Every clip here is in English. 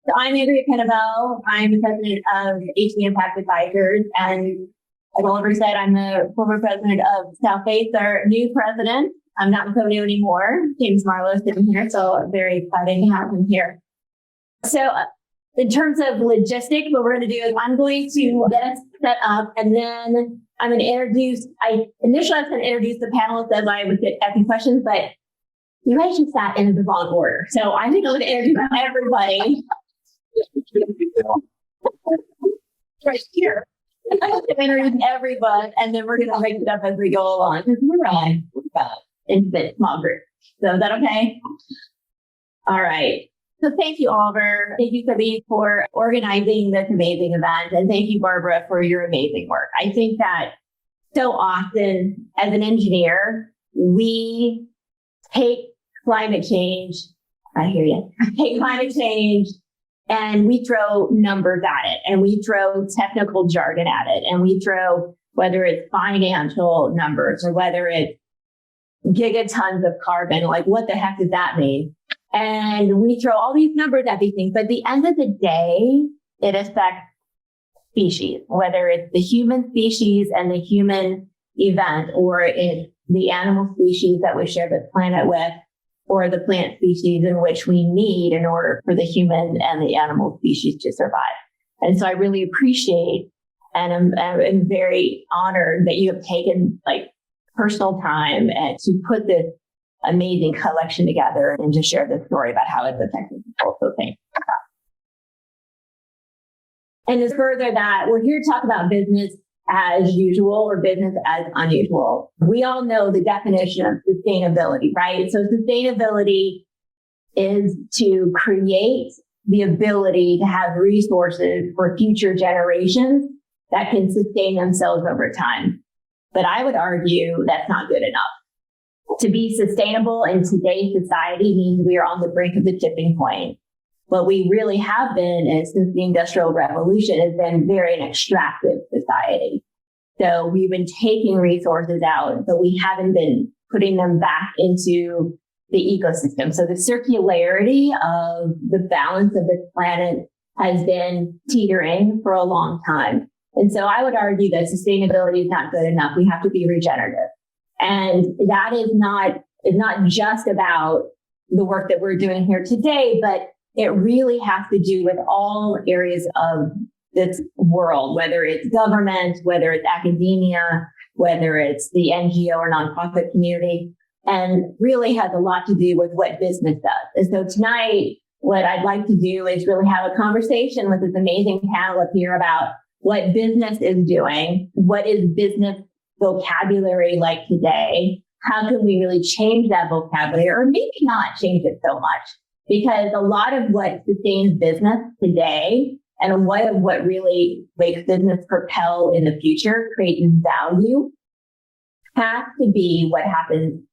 So I'm Andrea Pennavell. I'm the president of HV Impact Advisors. And as Oliver said, I'm the former president of Southface, our new president. I'm not so new anymore. James Marlowe sitting here, so very exciting to have him here. So in terms of logistics, what we're going to do is I'm going to get us set up, and then I'm going to introduce, initially I was going to introduce the panelists as I would get asking questions, but you guys just sat in the wrong order. So I think I'm going to introduce everybody. Right here. I'm going to introduce everyone, and then we're going to make it up as we go along, because we're intimate small group. So is that okay? All right. So thank you, Oliver. Thank you, Sabine, for organizing this amazing event. And thank you, Barbara, for your amazing work. I think that so often as an engineer, we take climate change, I hear you, take climate change and we throw numbers at it, and we throw technical jargon at it, and we throw, whether it's financial numbers or whether it's gigatons of carbon, like what the heck does that mean? And we throw all these numbers at these things, but at the end of the day, it affects species, whether it's the human species and the human event, or it's the animal species that we share the planet with, or the plant species in which we need in order for the human and the animal species to survive. And so I really appreciate, and I'm very honored that you have taken personal time and to put this amazing collection together and to share this story about how it's affecting people. So thank you. And to further that, we're here to talk about business as usual or business as unusual. We all know the definition of sustainability, right? So sustainability is to create the ability to have resources for future generations that can sustain themselves over time. But I would argue that's not good enough. To be sustainable in today's society means we are on the brink of the tipping point. What we really have been is, since the Industrial Revolution, has been very an extractive society. So we've been taking resources out, but we haven't been putting them back into the ecosystem. So the circularity of the balance of this planet has been teetering for a long time. And so I would argue that sustainability is not good enough. We have to be regenerative. And that is not just about the work that we're doing here today, but it really has to do with all areas of this world, whether it's government, whether it's academia, whether it's the NGO or nonprofit community, and really has a lot to do with what business does. And so tonight, what I'd like to do is really have a conversation with this amazing panel up here about what business is doing, what is business vocabulary like today, how can we really change that vocabulary, or maybe not change it so much. Because a lot of what sustains business today and what really makes business propel in the future, create value, has to be what happens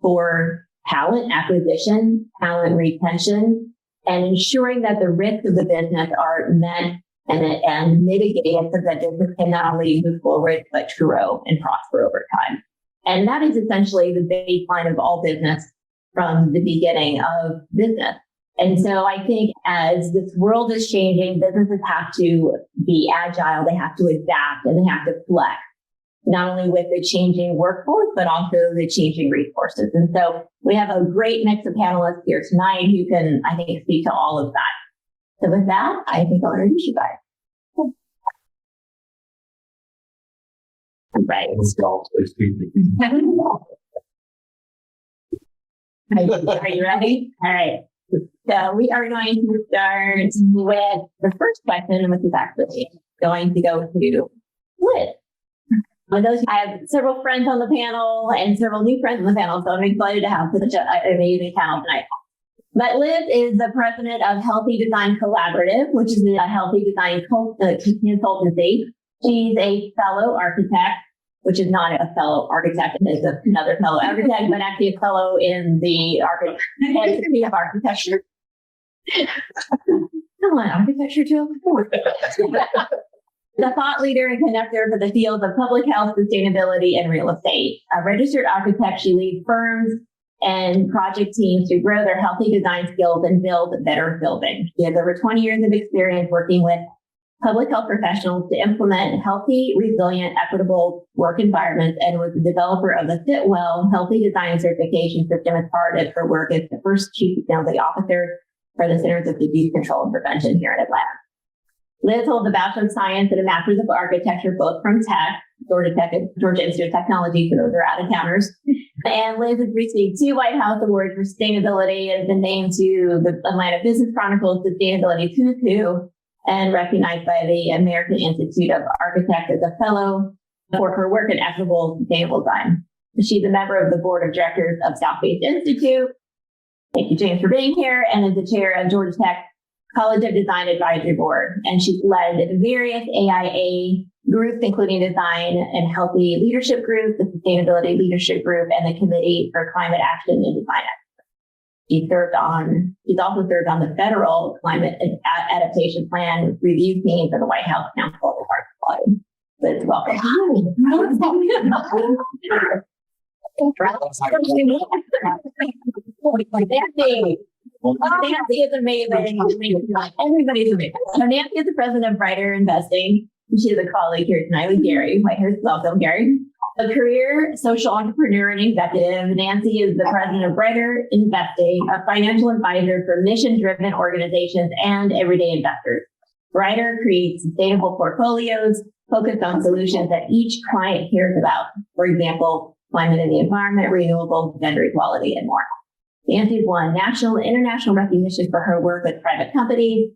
for talent acquisition, talent retention, and ensuring that the risks of the business are met and mitigated so that business can not only move forward, but grow and prosper over time. And that is essentially the baseline of all business from the beginning of business. And so I think as this world is changing, businesses have to be agile, they have to adapt, and they have to flex, not only with the changing workforce, but also the changing resources. And so we have a great mix of panelists here tonight who can, I think, speak to all of that. So with that, I think I'll introduce you guys. Right. Are you ready? All right. So we are going to start with the first question, which is actually going to go to Liz. I have several friends on the panel and several new friends on the panel, so I'm excited to have such an amazing panel tonight. But Liz is the president of Healthy Design Collaborative, which is a healthy design consultancy. She's a fellow architect, which is not a fellow architect, it's another fellow architect, but actually a fellow in the Institute of Architecture. Come on, architecture too. The thought leader and connector for the fields of public health, sustainability, and real estate. A registered architect, she leads firms and project teams to grow their healthy design skills and build better buildings. She has over 20 years of experience working with public health professionals to implement healthy, resilient, equitable work environments, and was the developer of the Fitwell Healthy Design Certification System as part of her work as the first Chief Sustainability Officer for the Centers of Disease Control and Prevention here in Atlanta. Liz holds a Bachelor of Science and a Master's of Architecture, both from Georgia Institute of Technology, for those are out-of-towners. And Liz has received 2 White House Awards for sustainability and has been named to the Atlanta Business Chronicle's Sustainability Who's Who and recognized by the American Institute of Architects as a fellow for her work in equitable sustainable design. She's a member of the board of directors of South-Based Institute. Thank you, James, for being here, and is the chair of Georgia Tech College of Design Advisory Board. And she's led various AIA groups, including Design and Healthy Leadership Group, the Sustainability Leadership Group, and the Committee for Climate Action and Design Excellence. She's also served on the Federal Climate Adaptation Plan Review Team for the White House Council of Party. Liz, welcome. Nancy is amazing. Everybody's amazing. So Nancy is the president of Brighter Investing. She's a colleague here tonight with Gary. Welcome, Gary. A career social entrepreneur and executive, Nancy is the president of Brighter Investing, a financial advisor for mission-driven organizations and everyday investors. Brighter creates sustainable portfolios focused on solutions that each client cares about. For example, climate and the environment, renewables, gender equality, and more. Nancy's won national and international recognition for her work with private companies,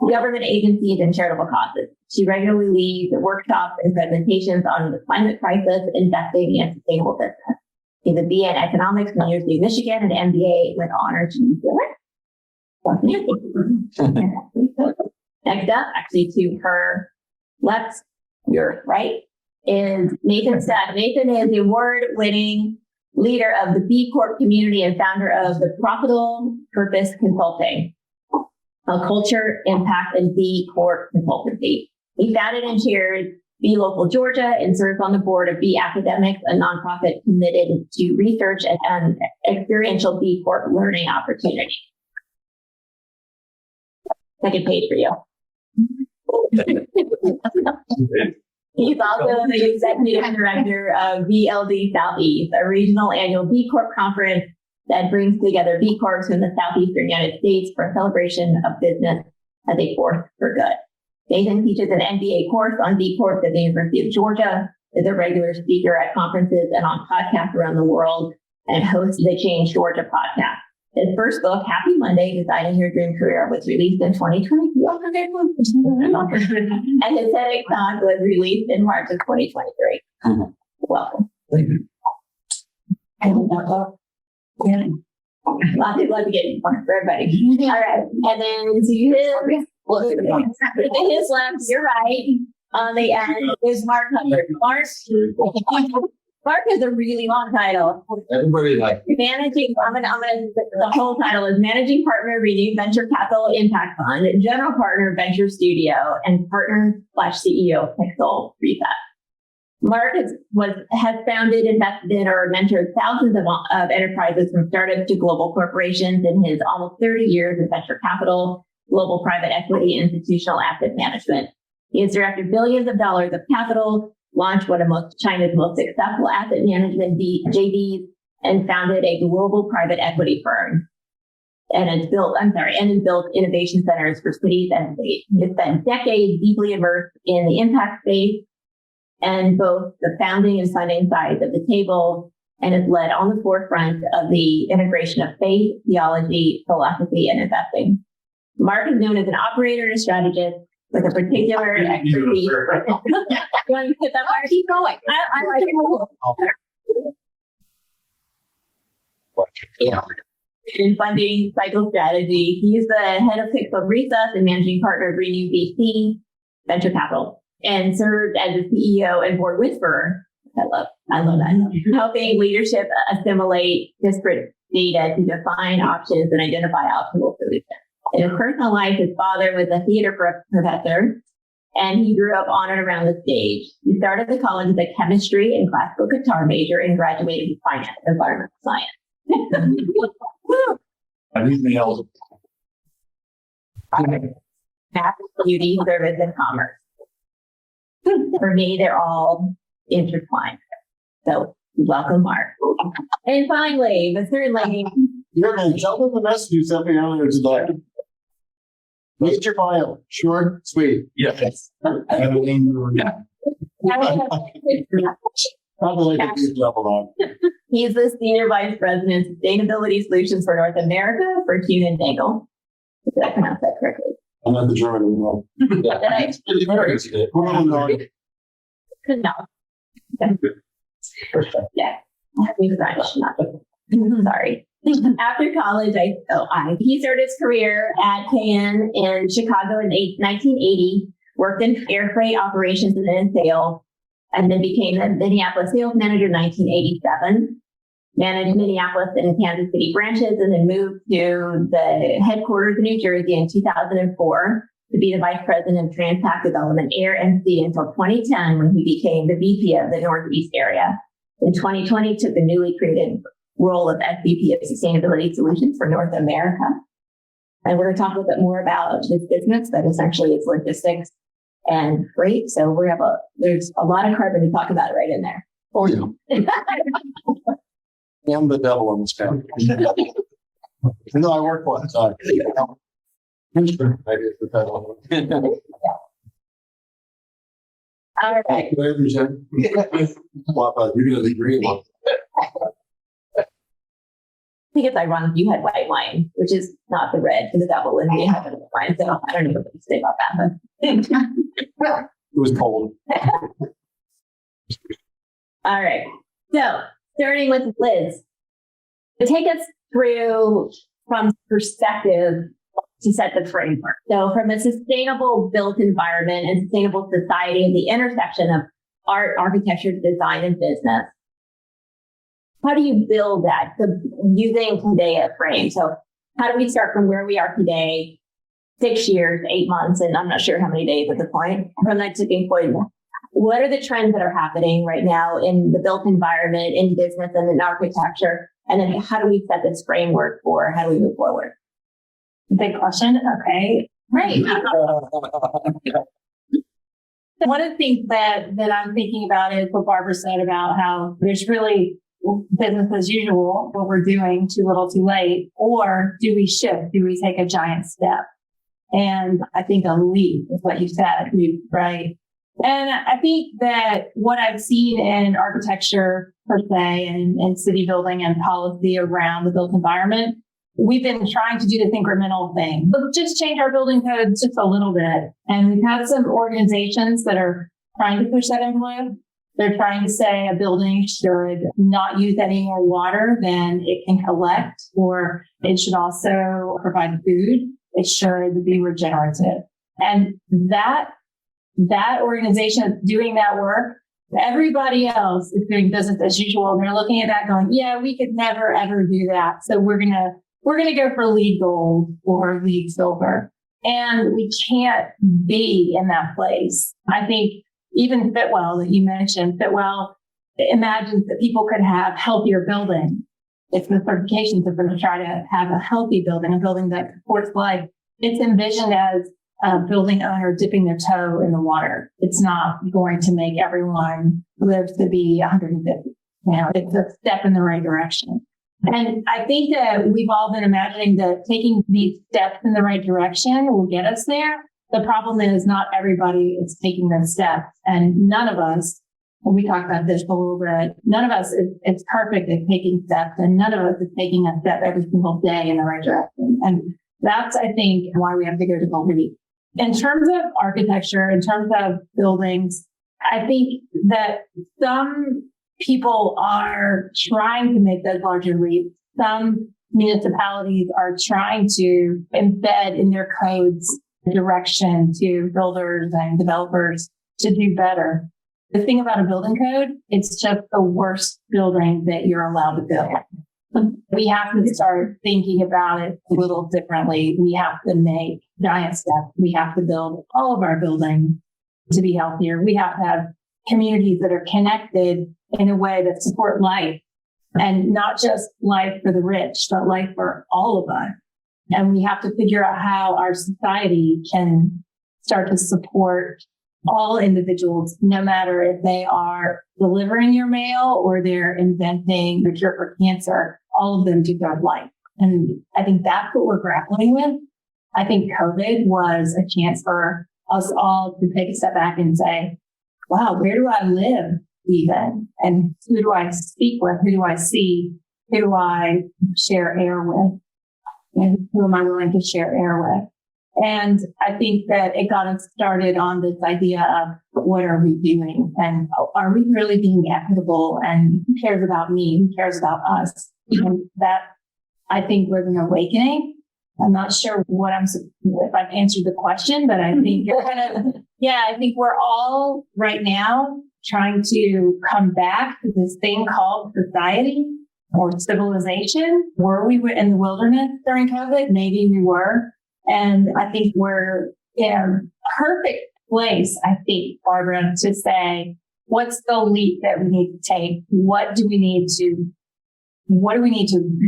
government agencies, and charitable causes. She regularly leads workshops and presentations on the climate crisis, investing, and sustainable business. She's a BA in economics from the University of Michigan and an MBA with honors from UCLA. Next up, actually to her left, your right, is Nathan Stepp. Nathan is the award-winning leader of the B Corp community and founder of the Profitable Purpose Consulting, a culture, impact, and B Corp consultancy. He founded and chairs B Local Georgia and serves on the board of B Academics, a nonprofit committed to research and experiential B Corp learning opportunities. Second page for you. He's also the executive director of BLD Southeast, a regional annual B Corp conference that brings together B Corps from the Southeastern United States for a celebration of business as a force for good. Nathan teaches an MBA course on B Corp at the University of Georgia, is a regular speaker at conferences and on podcasts around the world, and hosts the Change Georgia podcast. His first book, Happy Monday, Designing Your Dream Career, was released in 2022. And his TEDx talk was released in March of 2023. Welcome. Thank you. Lots of love to get one for everybody. All right. And then to his left, your right, on the end is Mark Hubbard. Mark has a really long title. Everybody like Managing, the whole title is Managing Partner, Renewed Venture Capital Impact Fund, General Partner, Venture Studio, and Partner/CEO of Pixel Reset. Mark has founded, invested in, or mentored thousands of enterprises from startups to global corporations in his almost 30 years of venture capital, global private equity, and institutional asset management. He has directed billions of dollars of capital, launched one of China's most successful asset management JVs, and founded a global private equity firm. And has built innovation centers for cities and states. He has spent decades deeply immersed in the impact space and both the founding and funding sides of the table, and has led on the forefront of the integration of faith, theology, philosophy, and investing. Mark is known as an operator and a strategist with a particular expertise. You want to hit that part? Keep going. I like it. In funding cycle strategy, he's the head of Pixel Reset and managing partner of Renew VC Venture Capital, and served as a CEO and board whisperer. I love that. Helping leadership assimilate disparate data to define options and identify optimal solutions. In his personal life, his father was a theater professor, and he grew up on and around the stage. He started the college as a chemistry and classical guitar major and graduated with finance and environmental science. I need the else. Math, beauty, service, and commerce. For me, they're all intertwined. So welcome, Mark. And finally, but certainly, You're going to jump in the message you sent me earlier today. Read your bio. Short, sweet. Yes. Probably like a good level on. he's the Senior Vice President of Sustainability Solutions for North America for Kuehne Nagel. Did I pronounce that correctly? I'm not the German anymore. Did I? It's very good. No. Yeah. We French, not sorry. After college, he started his career at KN in Chicago in 1980, worked in air freight operations and then sales, and then became the Minneapolis sales manager in 1987. Managed Minneapolis and Kansas City branches, and then moved to the headquarters in New Jersey in 2004 to be the Vice President of Transpac Development Air and Sea until 2010, when he became the VP of the Northeast area. In 2020, took the newly created role of SVP of Sustainability Solutions for North America. And we're going to talk a little bit more about his business, but essentially it's logistics and freight. So there's a lot of carbon to talk about right in there. Oh, yeah. I'm the devil in this family. No, I work one side. Maybe it's the devil. All right. What about you? The green one. I think it's ironic you had white wine, which is not the red for the devil, and we have it wine. So I don't know what to say about that, but It was cold. all right. So starting with Liz, take us through from perspective to set the framework. So from a sustainable built environment and sustainable society and the intersection of art, architecture, design, and business, how do you build that? So using today a frame. So how do we start from where we are today, 6 years, 8 months, and I'm not sure how many days at the point, from that tipping point? What are the trends that are happening right now in the built environment, in business, and in architecture? And then how do we set this framework for how do we move forward? Big question. Okay. Right. One of the things that I'm thinking about is what Barbara said about how there's really business as usual, what we're doing, too little, too late, or do we shift? Do we take a giant step? And I think a leap is what you said, right? And I think that what I've seen in architecture per se and city building and policy around the built environment, we've been trying to do this incremental thing, but just change our building codes just a little bit. And we've had some organizations that are trying to push that envelope. They're trying to say a building should not use any more water than it can collect, or it should also provide food. It should be regenerative. And that organization is doing that work. Everybody else is doing business as usual. And they're looking at that going, yeah, we could never, ever do that. So we're going to go for LEED gold or LEED silver. And we can't be in that place. I think even Fitwell that you mentioned, Fitwell imagines that people could have healthier buildings. It's the certifications are going to try to have a healthy building, a building that supports life. It's envisioned as a building owner dipping their toe in the water. It's not going to make everyone live to be 150. It's a step in the right direction. And I think that we've all been imagining that taking these steps in the right direction will get us there. The problem is not everybody is taking those steps, and none of us, when we talk about this a little bit, none of us is perfect at taking steps, and none of us is taking a step every single day in the right direction. And that's, I think, why we have to go to Gold. In terms of architecture, in terms of buildings, I think that some people are trying to make those larger leaps. Some municipalities are trying to embed in their codes direction to builders and developers to do better. The thing about a building code, it's just the worst building that you're allowed to build. We have to start thinking about it a little differently. We have to make giant steps. We have to build all of our buildings to be healthier. We have to have communities that are connected in a way that support life. and not just life for the rich, but life for all of us. And we have to figure out how our society can start to support all individuals, no matter if they are delivering your mail or they're inventing the cure for cancer, all of them deserve life. And I think that's what we're grappling with. I think COVID was a chance for us all to take a step back and say, wow, where do I live even? And who do I speak with? Who do I see? Who do I share air with? And who am I willing to share air with? And I think that it got us started on this idea of what are we doing? And are we really being equitable? And who cares about me? Who cares about us? And that, I think, was an awakening. I'm not sure if I've answered the question, but I think you're I think we're all right now trying to come back to this thing called society or civilization. Were we in the wilderness during COVID? Maybe we were. And I think we're in a perfect place, I think, Barbara, to say, what's the leap that we need to take? What do we need to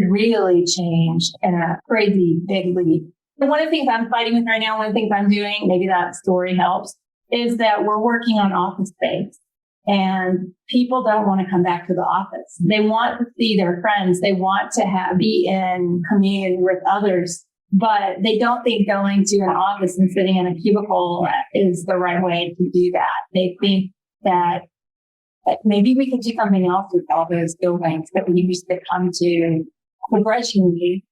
really change in a crazy big leap? And one of the things I'm fighting with right now, one of the things I'm doing, maybe that story helps, is that we're working on office space. And people don't want to come back to the office. They want to see their friends. They want to be in community with others, but they don't think going to an office and sitting in a cubicle is the right way to do that. They think that maybe we can do something else with all those buildings that we used to come to begrudgingly.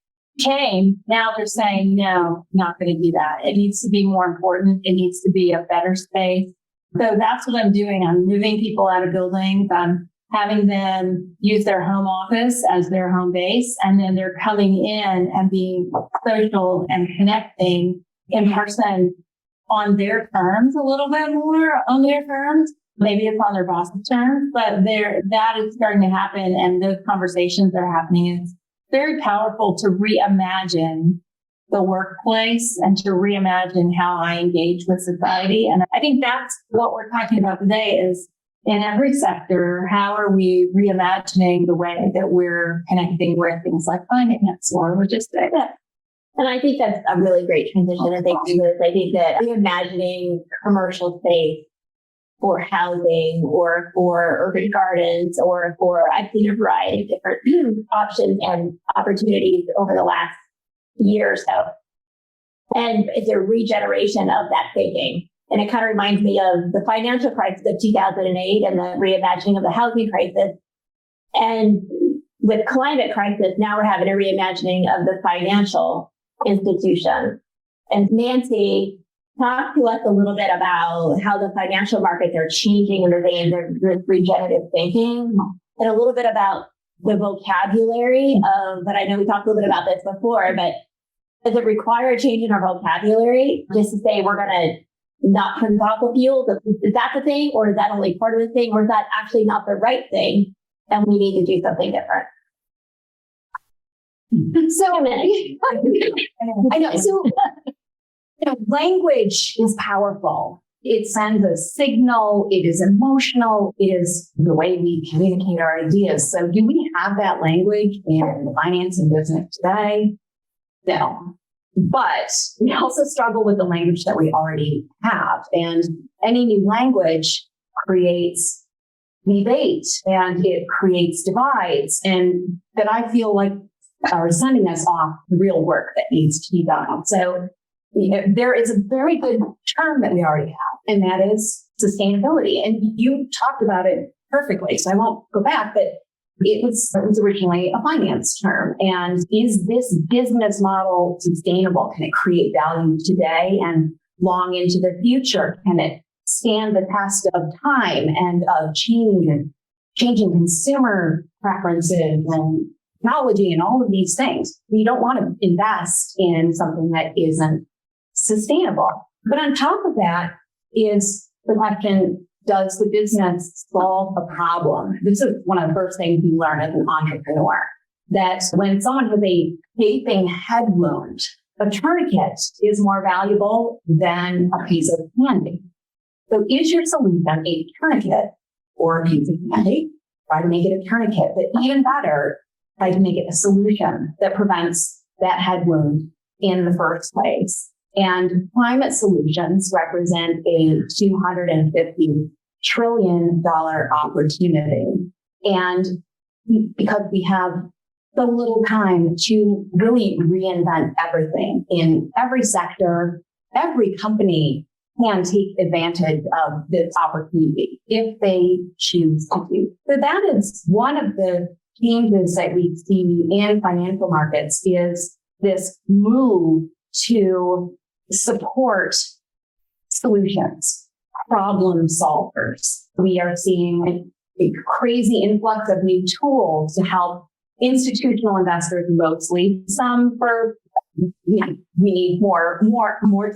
Now they're saying, no, not going to do that. It needs to be more important. It needs to be a better space. So that's what I'm doing. I'm moving people out of buildings. I'm having them use their home office as their home base. And then they're coming in and being social and connecting in person on their terms, a little bit more on their terms. Maybe it's on their boss's terms, but that is starting to happen. And those conversations are happening. It's very powerful to reimagine the workplace and to reimagine how I engage with society. And I think that's what we're talking about today is in every sector, how are we reimagining the way that we're connecting with things like finance or logistics? Yeah. And I think that's a really great transition. And thank you, Liz. I think that reimagining commercial space for housing or for urban gardens or for, I've seen a variety of different options and opportunities over the last year or so. And it's a regeneration of that thinking. And it kind of reminds me of the financial crisis of 2008 and the reimagining of the housing crisis. And with climate crisis, now we're having a reimagining of the financial institution. And Nancy, talk to us a little bit about how the financial markets are changing under the regenerative thinking, and a little bit about the vocabulary of, but I know we talked a little bit about this before, but does it require a change in our vocabulary just to say we're going to not turn fossil fuels? Is that the thing, or is that only part of the thing, or is that actually not the right thing and we need to do something different? So many. I know. So language is powerful. It sends a signal. It is emotional. It is the way we communicate our ideas. So do we have that language in finance and business today? No. But we also struggle with the language that we already have. And any new language creates debate and it creates divides. And that I feel like are sending us off the real work that needs to be done. So there is a very good term that we already have, and that is sustainability. And you talked about it perfectly, so I won't go back, but it was originally a finance term. And is this business model sustainable? Can it create value today and long into the future? Can it stand the test of time and of change and changing consumer preferences and technology and all of these things? We don't want to invest in something that isn't sustainable. But on top of that is the question, does the business solve a problem? This is one of the first things you learn as an entrepreneur, that when someone has a gaping head wound, a tourniquet is more valuable than a piece of candy. So is your solution a tourniquet or a piece of candy? try to make it a tourniquet, but even better, try to make it a solution that prevents that head wound in the first place. And climate solutions represent a $250 trillion opportunity. And because we have so little time to really reinvent everything in every sector, every company can take advantage of this opportunity if they choose to do. So that is one of the changes that we see in financial markets is this move to support solutions, problem solvers. We are seeing a crazy influx of new tools to help institutional investors mostly, some for we need more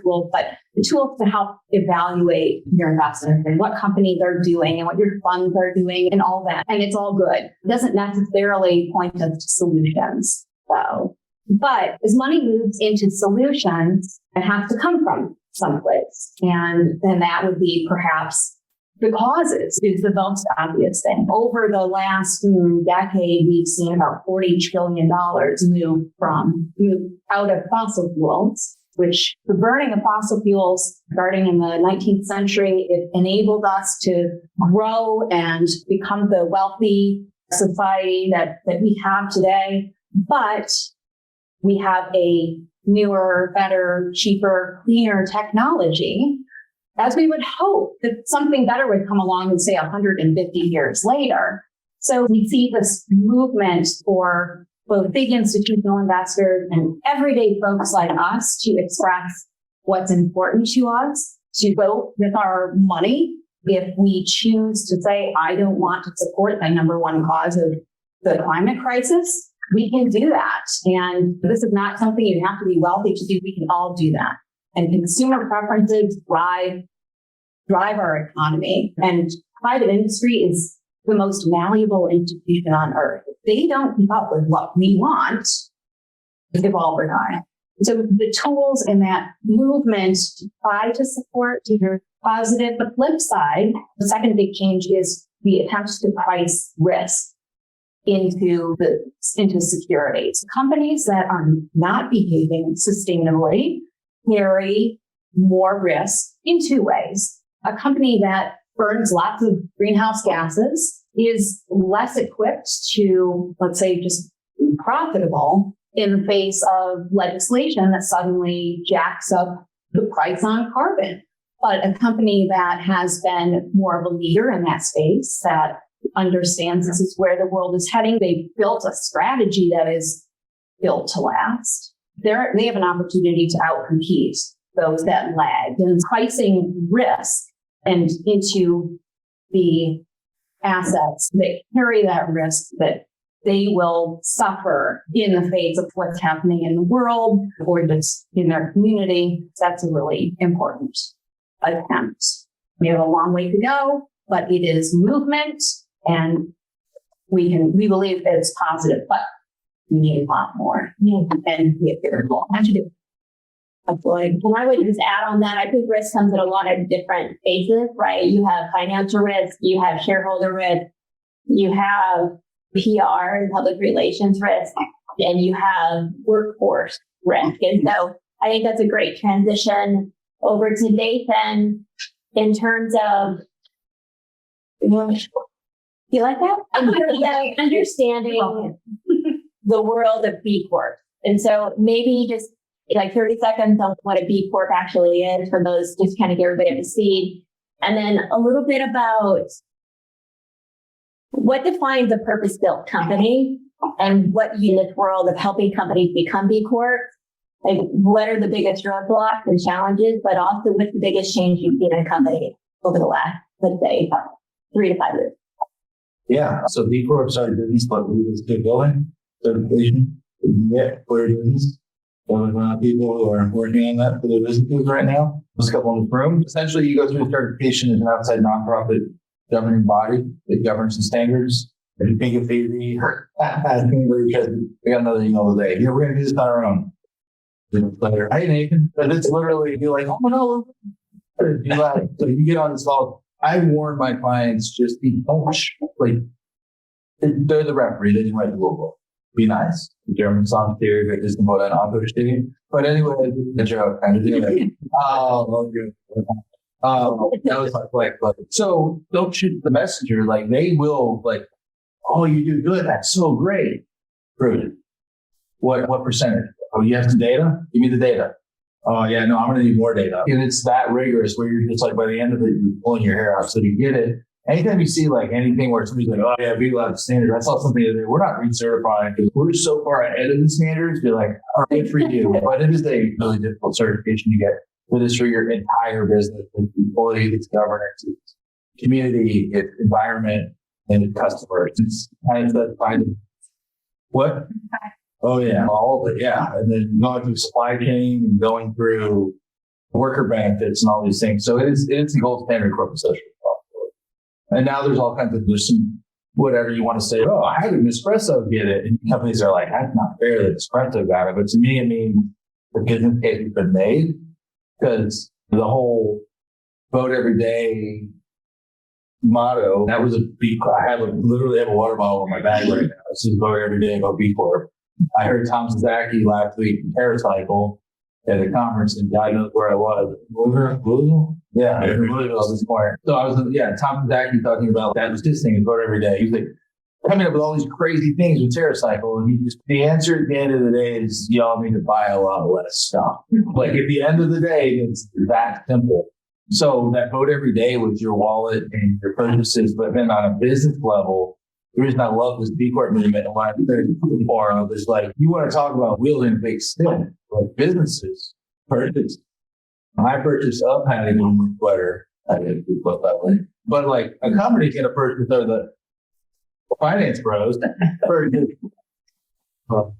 tools, but the tools to help evaluate your investments and what companies are doing and what your funds are doing and all that. And it's all good. It doesn't necessarily point us to solutions, though. But as money moves into solutions, it has to come from someplace. And then that would be perhaps the causes is the most obvious thing. Over the last decade, we've seen about $40 trillion move out of fossil fuels, which the burning of fossil fuels starting in the 19th century, it enabled us to grow and become the wealthy society that we have today. But we have a newer, better, cheaper, cleaner technology, as we would hope that something better would come along and say 150 years later. So we see this movement for both big institutional investors and everyday folks like us to express what's important to us, to vote with our money. If we choose to say, I don't want to support the number one cause of the climate crisis, we can do that. And this is not something you have to be wealthy to do. We can all do that. And consumer preferences drive our economy. And private industry is the most malleable institution on earth. If they don't keep up with what we want, it's all or die. So the tools in that movement try to support either positive. The flip side, the second big change is the attempt to price risk into securities. Companies that are not behaving sustainably carry more risk in two ways. A company that burns lots of greenhouse gases is less equipped to, let's say, just be profitable in the face of legislation that suddenly jacks up the price on carbon. But a company that has been more of a leader in that space, that understands this is where the world is heading, they've built a strategy that is built to last. They have an opportunity to outcompete those that lag. And pricing risk and into the assets that carry that risk, that they will suffer in the face of what's happening in the world or just in their community. That's a really important attempt. We have a long way to go, but it is movement, and we believe it's positive, but we need a lot more. And we have to do. And I would just add on that, I think risk comes in a lot of different phases, right? You have financial risk, you have shareholder risk, you have PR and public relations risk, and you have workforce risk. And so I think that's a great transition over to Nathan in terms of, you like that? Understanding the world of B Corp. And so maybe just like 30 seconds on what a B Corp actually is for those, just kind of get everybody up to speed. And then a little bit about what defines a purpose-built company and what in this world of helping companies become B Corp, like what are the biggest roadblocks and challenges, but also what's the biggest change you've seen in a company over the last, let's say, 3 to 5 years. Yeah. So B Corp are business, but we just get going. Certification, we can get clear business. There's a lot of people who are working on that for their businesses right now. There's a couple in this room. Essentially, you go through certification as an outside nonprofit governing body that governs the standards. If you think it's easy, we got another email today. Yeah, we're going to do this on our own. Hey, Nathan. But it's literally, you're like, oh, no. So you get on this call. I warn my clients, just be like They're the referee. They didn't write the rule book. Be nice. The German song theory is important opportunity. But anyway, the joke kind of thing. That was like, so don't shoot the messenger. Like they will like, oh, you do good. That's so great. Prove it. What percentage? Oh, you have some data? Give me the data. Oh yeah, no, I'm going to need more data. And it's that rigorous where you're just like, by the end of it, you're pulling your hair out. So you get it. Anytime you see like anything where somebody's like, oh yeah, be allowed the standard. I saw something the other day. We're not recertifying because we're so far ahead of the standards. Be like, all right, for you. But it is a really difficult certification to get. It is for your entire business. It's employees, it's governance, it's community, it's environment, and it's customers. It's kind of that finding. What? Oh yeah, all of it. Yeah, and then going through supply chain and going through worker benefits and all these things. So it's the gold standard corporate social responsibility. And now there's all kinds of there's some whatever you want to say. Oh, how did Nespresso get it? And companies are like, that's not fair that Nespresso got it. But to me, it means the business case has been made because the whole vote every day motto, that was a B Corp. I literally have a water bottle in my bag right now. This is vote every day, go B Corp. I heard Tom Zaki last week in TerraCycle at a conference, and God knows where I was. Louisville? Yeah, in Louisville this morning. So I was, Tom Zaki talking about that was his thing, vote every day. He was like coming up with all these crazy things with TerraCycle, and the answer at the end of the day is y'all need to buy a lot less stuff. Like at the end of the day, it's that simple. So that vote every day with your wallet and your purchases, but then on a business level, the reason I love this B Corp movement and why I'm very for of is like, you want to talk about wielding a big stick, like businesses purchase. I purchased a Patagonia sweater. I didn't put that way. But like a company can purchase, or the finance bros purchase. Well,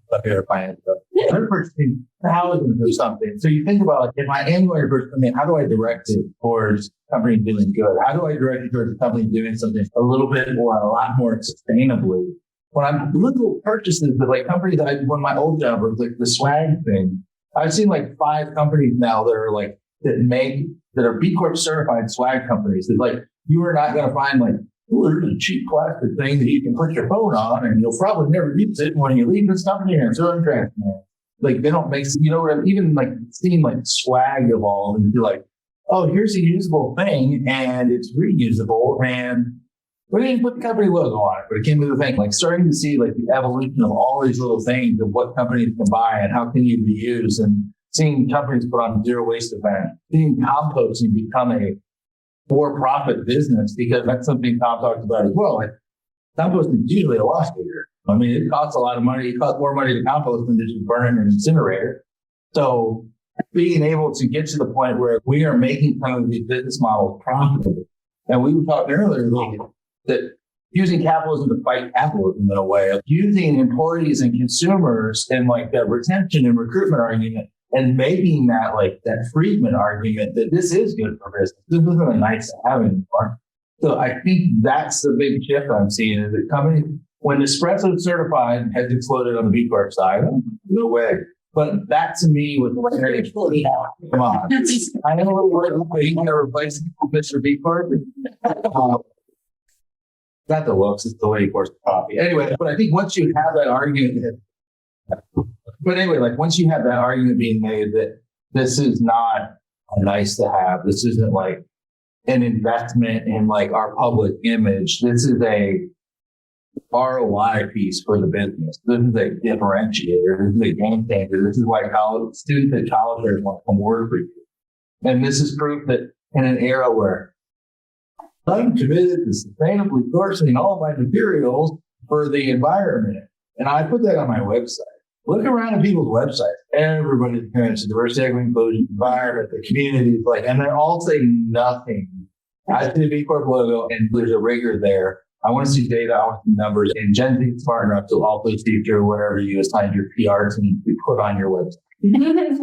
finance bros. They're purchasing thousands or something. So you think about like, if my annual report, how do I direct it towards company doing good? How do I direct it towards a company doing something a little bit or a lot more sustainably? When I'm little purchases that like companies that when my old job was like the swag thing, I've seen like 5 companies now that are like that are B Corp certified swag companies that like you are not going to find like, oh, there's a cheap plastic thing that you can put your phone on and you'll probably never use it when you leave this company and it's so interesting. Like they don't make, even like seeing like swag evolve and be like, oh, here's a usable thing and it's reusable and we didn't put the company logo on it, but it came to the thing, like starting to see like the evolution of all these little things of what companies can buy and how can you be used, and seeing companies put on zero waste event, seeing composting become a for-profit business, because that's something Tom talked about as well. Like composting is usually a loss leader. I mean, it costs a lot of money. It costs more money to compost than just burn in an incinerator. So being able to get to the point where we are making some of these business models profitable. And we were talking earlier that using capitalism to fight capitalism in a way of using employees and consumers and like that retention and recruitment argument and making that like that Friedman argument that this is good for business. This isn't a nice to have anymore. So I think that's the big shift I'm seeing is that companies, when Nespresso certified has exploded on the B Corp side, no way. But that to me was very come on. I know a little worried about you want to replace Mr. B Corp. Not the looks, it's the way he pours the coffee. Anyway, but I think once you have that argument, once you have that argument being made that this is not a nice to have, this isn't like an investment in like our public image, this is a ROI piece for the business. This is a differentiator. This is a game changer. This is why students at college want to come work for you. And this is proof that in an era where I'm committed to sustainably sourcing all my materials for the environment. And I put that on my website. Look around at people's websites. Everybody's committed to diversity, equity, inclusion, environment, the community, and they're all saying nothing. I see the B Corp logo and there's a rigor there. I want to see data, I want to see numbers, and Gen Z is smart enough to also see through whatever you assign your PR team to put on your website.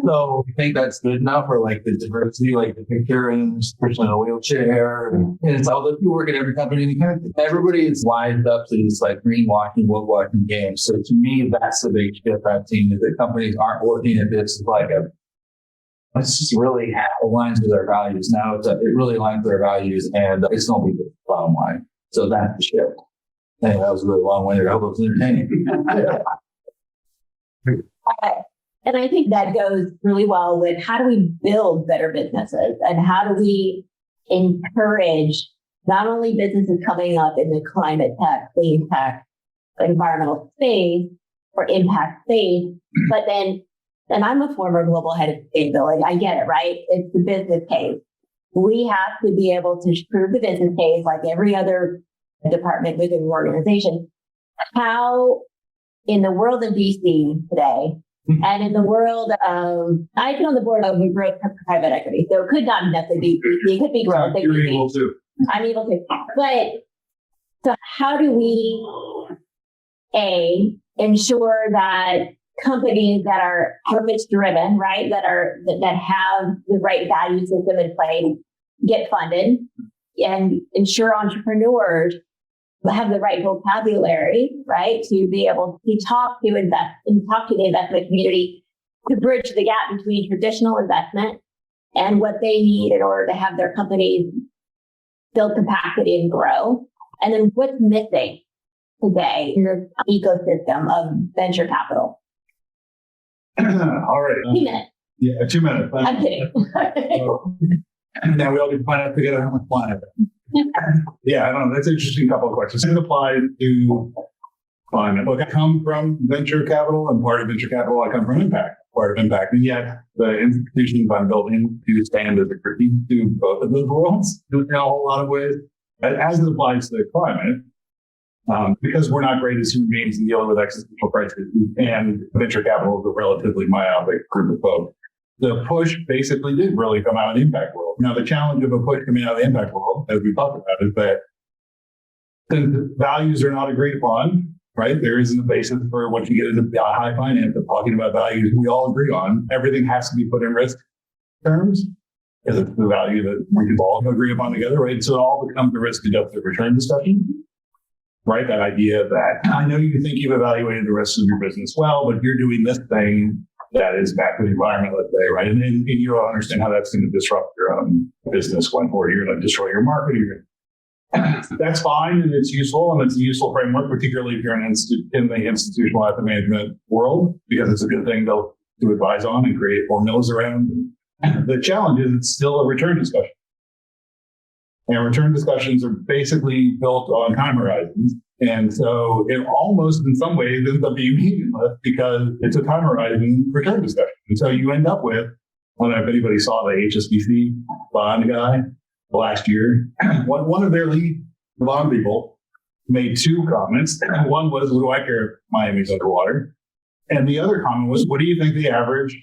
So I think that's good enough for like the diversity, like the picture and this person in a wheelchair. And it's all those people work at every company. Everybody is lined up to this like greenwashing, woke-washing game. So to me, that's the big shift I've seen is that companies aren't looking at this as like it's just really aligns with our values. Now it really aligns with our values and it's going to be the bottom line. So that's the shift. Hey, that was a really long-winded. I hope it was entertaining. Okay. And I think that goes really well with how do we build better businesses and how do we encourage not only businesses coming up in the climate tech, clean tech, environmental space or impact space, but then, and I'm a former global head of sustainability. I get it, right? It's the business case. We have to be able to prove the business case like every other department within the organization. How in the world of VC today, and in the world of, I've been on the board of a growth private equity, so it could not necessarily be VC, it could be growth. You're able to. I'm able to. But so how do we, ensure that companies that are purpose driven, right, that have the right value system in place get funded and ensure entrepreneurs have the right vocabulary, right, to be able to talk to invest and talk to the investment community to bridge the gap between traditional investment and what they need in order to have their companies build capacity and grow. And then what's missing today in the ecosystem of venture capital? All right. 2 minutes. Yeah, 2 minutes. I'm kidding. Now we all get to find out together how much planet. Yeah, I don't know. That's an interesting couple of questions. It applies to climate. Look, I come from venture capital, and part of venture capital, I come from impact, part of impact. And yet the institutions I'm building do stand as a critique to both of those worlds in a whole lot of ways. As it applies to climate, because we're not great as human beings in dealing with existential crises, and venture capital is a relatively myopic group of folks. The push basically did really come out of the impact world. Now, the challenge of a push coming out of the impact world, as we talked about, is that the values are not agreed upon, right? There isn't a basis for what you get into high finance of talking about values we all agree on. Everything has to be put in risk terms because it's the value that we can all agree upon together, right? So it all becomes a risk-adjusted return discussion, right? That idea that I know you think you've evaluated the risks of your business well, but you're doing this thing that is bad for the environment, let's say, right? And you don't understand how that's going to disrupt your own business going forward. You're going to destroy your market. That's fine, and it's useful, and it's a useful framework, particularly if you're in the institutional asset management world, because it's a good thing to advise on and create formulas around. The challenge is it's still a return discussion. And return discussions are basically built on time horizons. And so it almost in some ways ends up being meaningless because it's a time horizon return discussion. And so you end up with, I don't know if anybody saw the HSBC bond guy last year. One of their lead bond people made two comments. One was, what do I care if Miami's underwater? And the other comment was, what do you think the average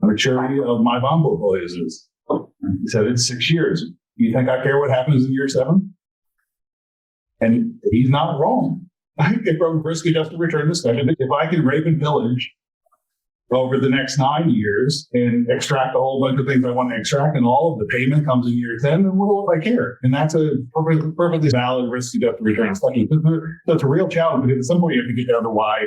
maturity of my bond portfolios is? He said, it's 6 years. Do you think I care what happens in year 7? And he's not wrong. I think from risk-adjusted return discussion, if I can rape and pillage over the next 9 years and extract a whole bunch of things I want to extract, and all of the payment comes in year 10, then what do I care? And that's a perfectly valid risk-adjusted return discussion. That's a real challenge because at some point you have to get down to why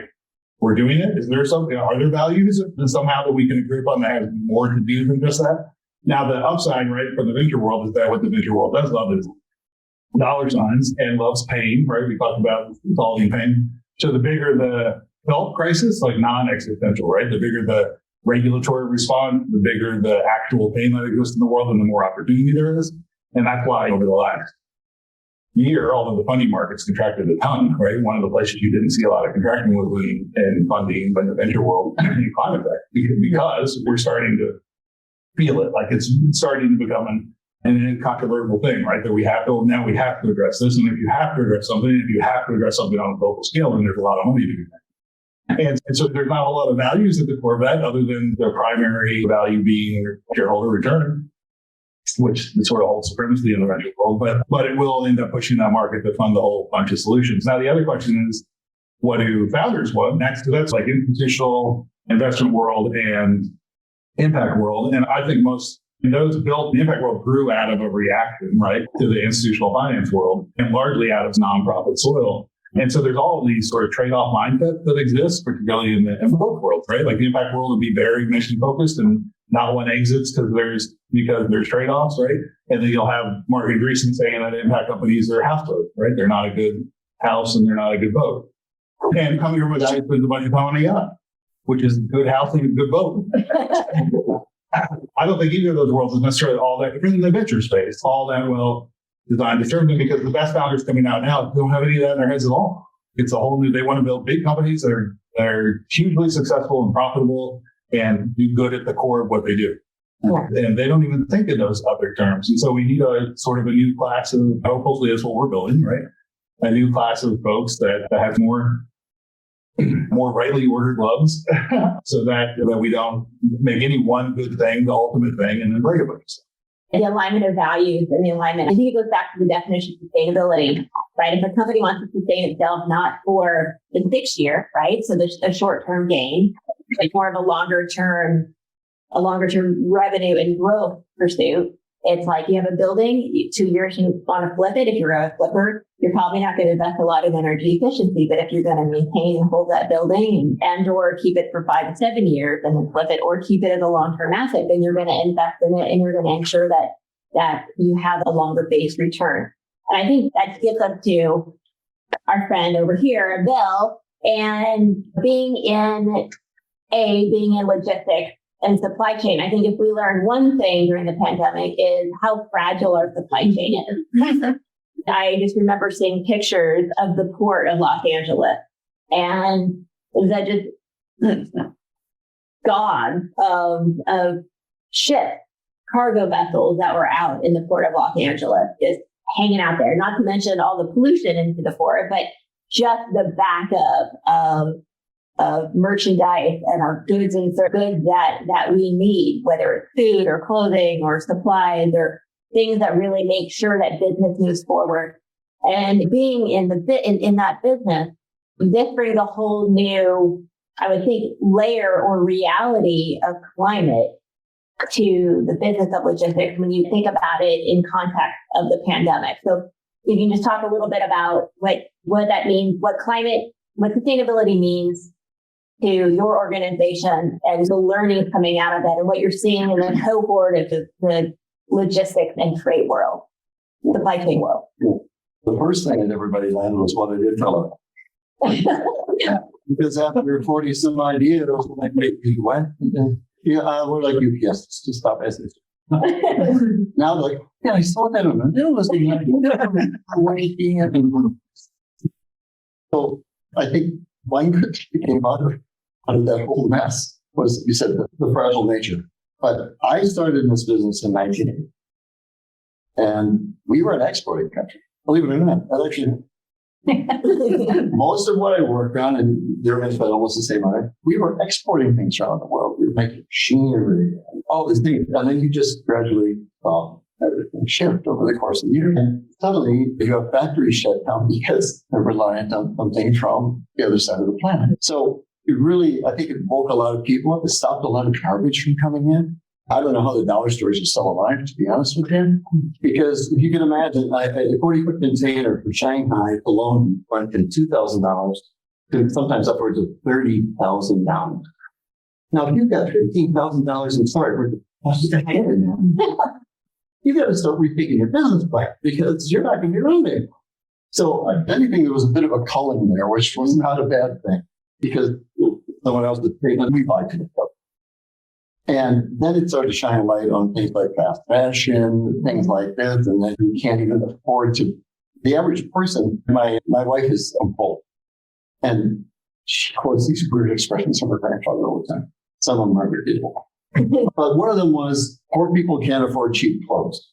we're doing it. Is there something? Are there values somehow that we can agree upon that have more to do than just that? Now, the upside, right, from the venture world is that what the venture world does love is dollar signs and loves pain, right? We talked about solving pain. So the bigger the health crisis, like non-existential, right? The bigger the regulatory response, the bigger the actual pain that exists in the world and the more opportunity there is. And that's why over the last year, although the funding markets contracted a ton, right? One of the places you didn't see a lot of contracting was in funding, but in the venture world, in climate tech, because we're starting to feel it, like it's starting to become an incontrovertible thing, right? That we have to address this. And if you have to address something, on a global scale, then there's a lot of money to do that. And so there's not a lot of values at the core of that other than the primary value being shareholder return, which sort of holds supremacy in the venture world, but it will end up pushing that market to fund a whole bunch of solutions. Now, the other question is, what do founders want? That's like institutional investment world and impact world. And I think most those built the impact world grew out of a reaction, right, to the institutional finance world and largely out of nonprofit soil. And so there's all of these sort of trade-off mindsets that exist, particularly in both worlds, right? Like the impact world will be very mission focused and not one exits because there's trade-offs, right? And then you'll have Mark Andreessen saying that impact companies are houseboats, right? They're not a good house and they're not a good boat. And coming from a guy who spends a bunch of time on a yacht, which is good house and a good boat. I don't think either of those worlds is necessarily all that different in the venture space, all that well designed to serve them, because the best founders coming out now don't have any of that in their heads at all. It's a whole new, they want to build big companies that are hugely successful and profitable and do good at the core of what they do. Yeah. And they don't even think in those other terms. And so we need a sort of a new class of, hopefully that's what we're building, right? A new class of folks that have more rightly ordered gloves so that we don't make any one good thing the ultimate thing and then break it. The alignment of values and the alignment, I think it goes back to the definition of sustainability, right? If a company wants to sustain itself, not for the next year, right? So there's a short-term gain, like more of a longer-term revenue and growth pursuit. It's like you have a building, 2 years you want to flip it. If you're a flipper, you're probably not going to invest a lot in energy efficiency. But if you're going to maintain and hold that building and or keep it for 5 to 7 years and then flip it or keep it as a long-term asset, then you're going to invest in it and you're going to ensure that you have a longer base return. And I think that gets us to our friend over here, Bill, and being in logistics and supply chain. I think if we learned one thing during the pandemic is how fragile our supply chain is. I just remember seeing pictures of the port of Los Angeles and that just gone of ships, cargo vessels that were out in the port of Los Angeles, just hanging out there, not to mention all the pollution into the port, but just the backup of merchandise and our goods and goods that we need, whether it's food or clothing or supplies or things that really make sure that business moves forward. And being in that business, this brings a whole new, I would think, layer or reality of climate to the business of logistics when you think about it in context of the pandemic. So you can just talk a little bit about what that means, what sustainability means to your organization and the learning coming out of it and what you're seeing in the cohort of the logistics and trade world, supply chain world. The first thing that everybody landed was what I did tell them. Because after 40 some odd years, I was like, wait, you went? Yeah, we're like UPS, just stop asking. Now they're like, yeah, I saw that on the news. So I think one good thing came out of that whole mess was, you said, the fragile nature. But I started in this business in 1980. And we were an exporting country. Believe it or not, that actually, most of what I worked on, and they're made by almost the same amount, we were exporting things around the world. We were making machinery and all these things. And then you just gradually everything shift over the course of the year. And suddenly you have factories shut down because they're reliant on things from the other side of the planet. So it really, I think it woke a lot of people up. It stopped a lot of garbage from coming in. I don't know how the dollar stores are still alive, to be honest with you, because if you can imagine, a 40-foot container from Shanghai alone went from $2,000 to sometimes upwards of $30,000. Now, if you've got $15,000 in storage, you got to start rethinking your business plan because you're not going to be around anymore. So, if anything, there was a bit of a culling there, which was not a bad thing because someone else was paying, and we buy too much. And then it started to shine a light on things like fast fashion, things like this, and then you can't even afford to. The average person, my wife is bold, and she quotes these weird expressions from her grandfather all the time. Some of them are ridiculous. But one of them was, poor people can't afford cheap clothes.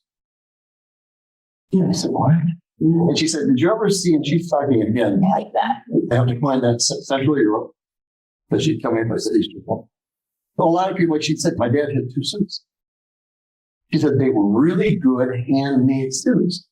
And I said, what? And she said, did you ever see, and she's talking again, I like that. I have to find that Central Europe, but she'd come in, I said, Eastern Europe. A lot of people, like she said, my dad had 2 suits. She said they were really good handmade suits.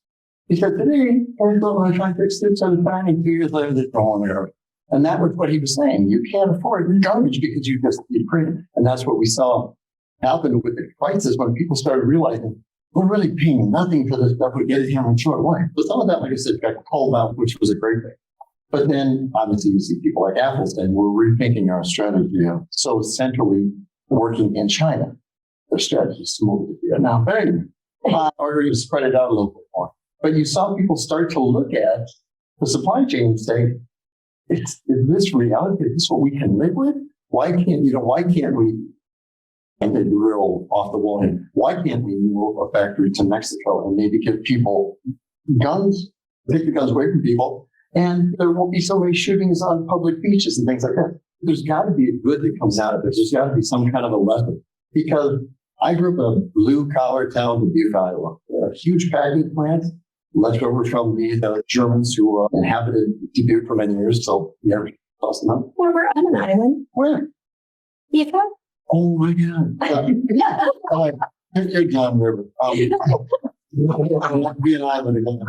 He said, today, I try to fix suits on the time, and 2 years later, they're throwing there. And that was what he was saying. You can't afford the garbage because you just print. And that's what we saw happen with the crisis when people started realizing we're really paying nothing for this stuff. We get it here in short life. But some of that, like I said, got called out, which was a great thing. But then, obviously, you see people like Apple saying, we're rethinking our strategy. So centrally working in China, their strategy is to move to Vietnam. Or you spread it out a little bit more. But you saw people start to look at the supply chain saying, is this reality? Is this what we can live with? Why can't we, and they do real off the wall, why can't we move a factory to Mexico and maybe give people guns, take the guns away from people, and there won't be so many shootings on public beaches and things like that. There's got to be a good that comes out of this. There's got to be some kind of a lesson. Because I grew up in a blue-collar town, Dubuque, Iowa. A huge packing plant left over from the Germans who inhabited Dubuque for many years. So, yeah, close enough. Well, we're on an island. Where? Yeah. Oh, my God. You're John River. Be an island again.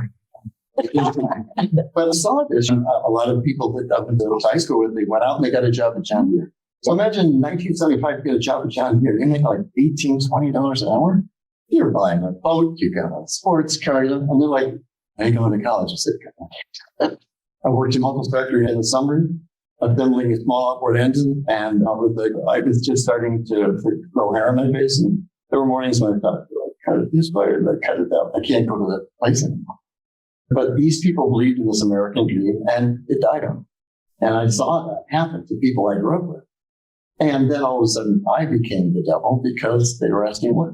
But I saw this. A lot of people that up into high school with, they went out and they got a job at John Deere. So imagine 1975, you get a job at John Deere. You make like $18, $20 an hour. You're buying a boat, you got a sports car, and they're like, I ain't going to college. I said, I worked in Multiple Factory in the summer, assembling a small outboard engine, and I was just starting to grow hair on my face. And there were mornings when I thought, I cut it this way, or I cut it out. I can't go to that place anymore. But these people believed in this American dream, and it died on them. And I saw that happen to people I grew up with. And then all of a sudden, I became the devil because they were asking, what?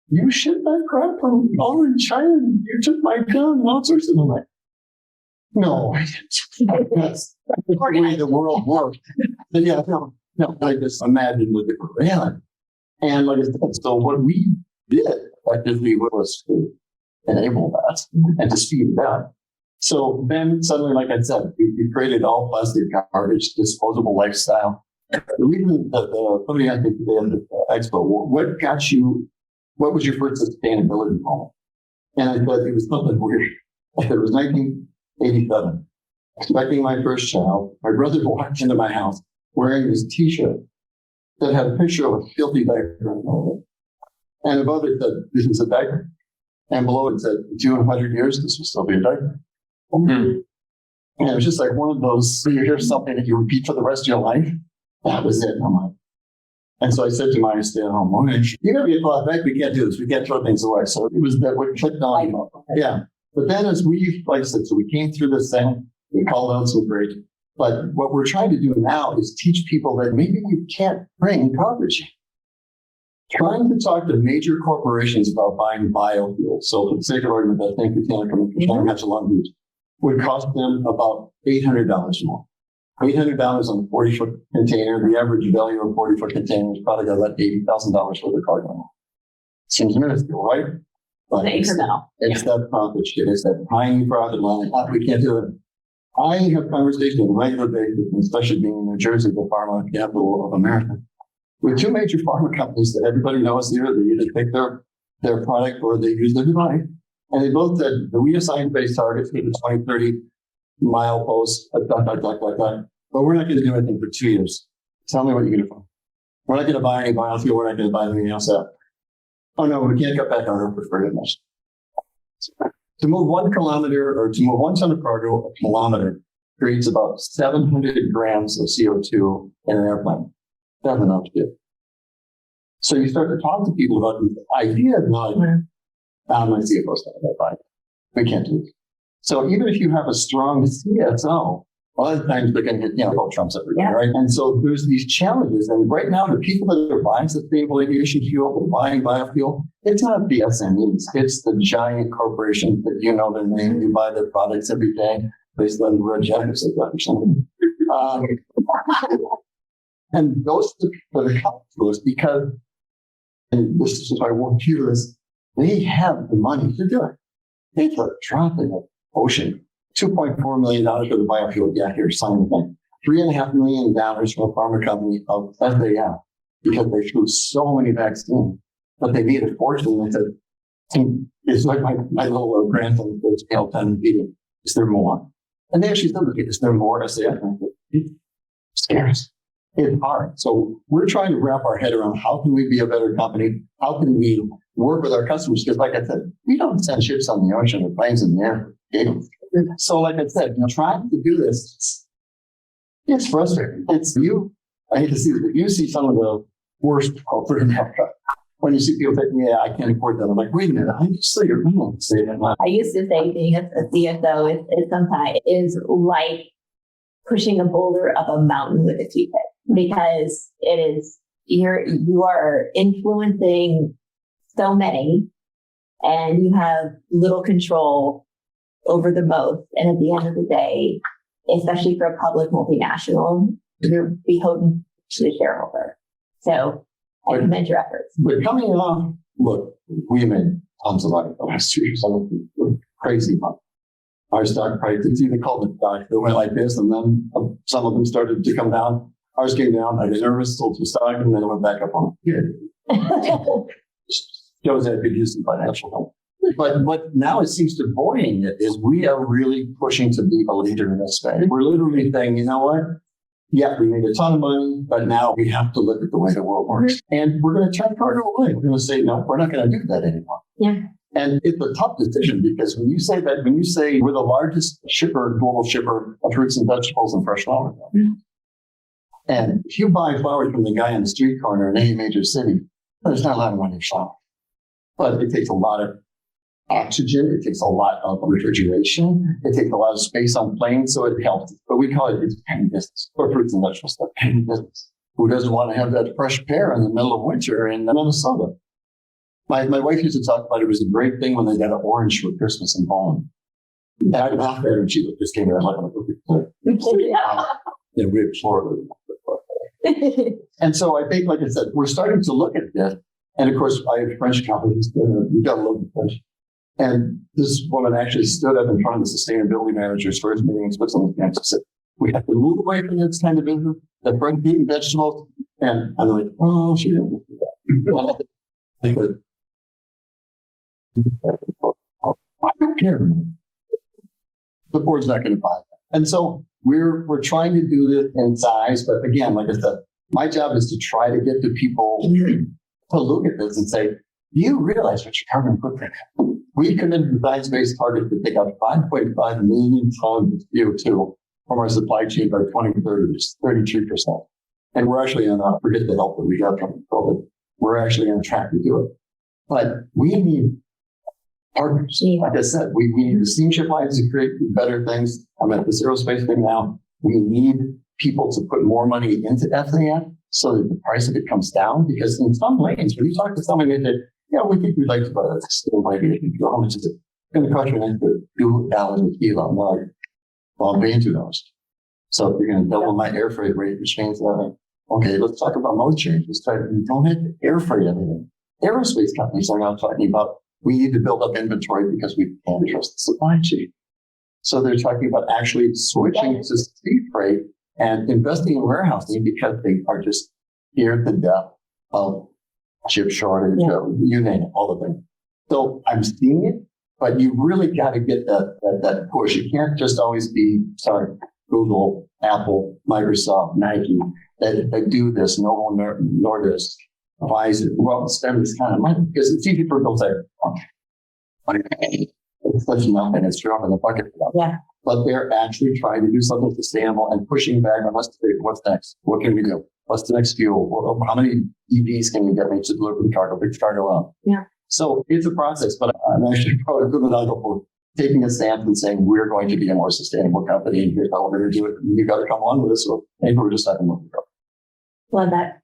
You shipped that crap from over in China? You took my gun and all sorts of them. Like, no, I didn't. That's the way the world works. But yeah, no, I just imagined what they were doing. And like I said, so what we did effectively was to enable that and to speed it up. So then suddenly, like I said, we created all plastic garbage, disposable lifestyle. The reason that somebody I think today at the expo, what was your first sustainability moment? And I said it was something weird. It was 1987. Expecting my first child, my brother walked into my house wearing this T-shirt that had a picture of a filthy diaper on it. And above it said, "This is a diaper." And below it said, "In 200 years, this will still be a diaper." And it was just like one of those, so you hear something that you repeat for the rest of your life. That was it. I'm like, and so I said to my stay-at-home mom, "You're going to be a lot back. We can't do this. We can't throw things away." So it was that we clicked on. Yeah. But then as we, like I said, so we came through this thing, we called out some great. But what we're trying to do now is teach people that maybe you can't bring garbage. Trying to talk to major corporations about buying biofuels. So for the sake of argument, I think the tanker coming from Long Beach would cost them about $800 more. $800 on a 40-foot container. The average value of a 40-foot container is probably got about $80,000 worth of cargo. Seems minuscule, right? But it's that profit shit. It's that tiny profit line. We can't do it. I have conversations on a regular basis, especially being in New Jersey, the pharma capital of America, with two major pharma companies that everybody knows here. They either take their product or they use their device. And they both said that we have science-based targets for the 2030 mile post, but we're not going to do anything for 2 years. Tell me what you're going to find. We're not going to buy any biofuel. We're not going to buy anything else out. Oh, no, we can't cut back on our preferred emissions. To move 1 kilometer or to move 1 ton of cargo a kilometer creates about 700 grams of CO2 in an airplane. That's enough to do. So you start to talk to people about the idea of not, my CFO's not that bad. We can't do it. So even if you have a strong CSO, a lot of times they're going to get, call Trump's everything, right? And so there's these challenges. And right now, the people that are buying sustainable aviation fuel or buying biofuel, it's not the SMEs. It's the giant corporations that you know their name. You buy their products every day based on red jackets they got or something. And those are the people that help to us because, and this is why I won't hear this, they have the money to do it. It's a drop in the ocean. $2.4 million for the biofuel. Yeah, here, sign the thing. $3.5 million from a pharma company of SAF because they threw so many vaccines, but they needed a fortune. They said, it's like my little grandson goes scale 10 feeding. Is there more? And they actually said, is there more SAF? It's scarce. It's hard. So we're trying to wrap our head around how can we be a better company? How can we work with our customers? Because like I said, we don't send ships on the ocean or planes in the air. So like I said, trying to do this, it's frustrating. It's you. I hate to see this, but you see some of the worst corporate America. when you see people think, yeah, I can't afford that. I'm like, wait a minute, I just saw your email say that. I used to say being a CFO is sometimes is like pushing a boulder up a mountain with a toothpick, because you are influencing so many and you have little control over the most. And at the end of the day, especially for a public multinational, you're beholden to the shareholder. So I commend your efforts. But coming off, look, we made tons of money the last 2 years. Crazy money. Our stock price, it's even called the stock. It went like this, and then some of them started to come down. Ours came down. I was nervous, sold some stock, and then it went back up on it. Shows that I could use some financial help. But what now it seems to buoying it is we are really pushing to be a leader in this space. We're literally saying, you know what? Yeah, we made a ton of money, but now we have to look at the way the world works. And we're going to turn cargo away. We're going to say, no, we're not going to do that anymore. Yeah. And it's a tough decision, because when you say we're the largest global shipper of fruits and vegetables and fresh flowers. Mm-hmm. And if you buy flowers from the guy on the street corner in any major city, there's not a lot of money in flowers. But it takes a lot of oxygen. It takes a lot of refrigeration. It takes a lot of space on planes, so it helps. But we call it's penny business, or fruits and vegetables stuff, penny business. Who doesn't want to have that fresh pear in the middle of winter in Minnesota? My wife used to talk about it was a great thing when they got an orange for Christmas in Poland. And I'd laugh at her, and she just came in like, we're Florida. And so I think, like I said, we're starting to look at this. And of course, I have French companies. You got to love the French. And this woman actually stood up in front of the sustainability managers first meeting in Switzerland and said, we have to move away from this kind of business, the bread, meat, and vegetables. And I'm like, oh, she didn't do that. I don't care. The board's not going to buy that. And so we're trying to do this in size. But again, like I said, my job is to try to get the people to look at this and say, do you realize what your carbon footprint is? We committed to science-based targets to take out 5.5 million tons of CO2 from our supply chain by 2030, which is 33%. And we're actually forget the help that we got from COVID. We're actually on track to do it. But we need partners. Like I said, we need the steamship lines to create better things. I'm at this aerospace thing now. We need people to put more money into SAF so that the price of it comes down. Because in some lanes, when you talk to somebody and they say, we think we'd like to buy that still might be, how much is it? It's going to cost you an $2 a kilo. I'm like, well, I'm paying $2. So if you're going to double my air freight rate, which means that, okay, let's talk about mode changes. We don't have to air freight everything. Aerospace companies are now talking about, we need to build up inventory because we can't trust the supply chain. So they're talking about actually switching to sea freight and investing in warehousing because they are just scared to death of chip shortage, you name it, all of them. So I'm seeing it, but you really got to get that push. You can't just always be, Google, Apple, Microsoft, Nike, that do this, Novo Nordisk, Pfizer, well, spend this kind of money, because it's easy for people to say, it's such nothing, it's drop in the bucket for them. Yeah. But they're actually trying to do something sustainable and pushing back on what's next? What can we do? What's the next fuel? How many EVs can you get me to deliver the cargo, big cargo out? Yeah. So it's a process, but I'm actually probably good enough for taking a stance and saying, we're going to be a more sustainable company, and here's how we're going to do it. And you got to come along with us. So maybe we're just not going to go. Love that.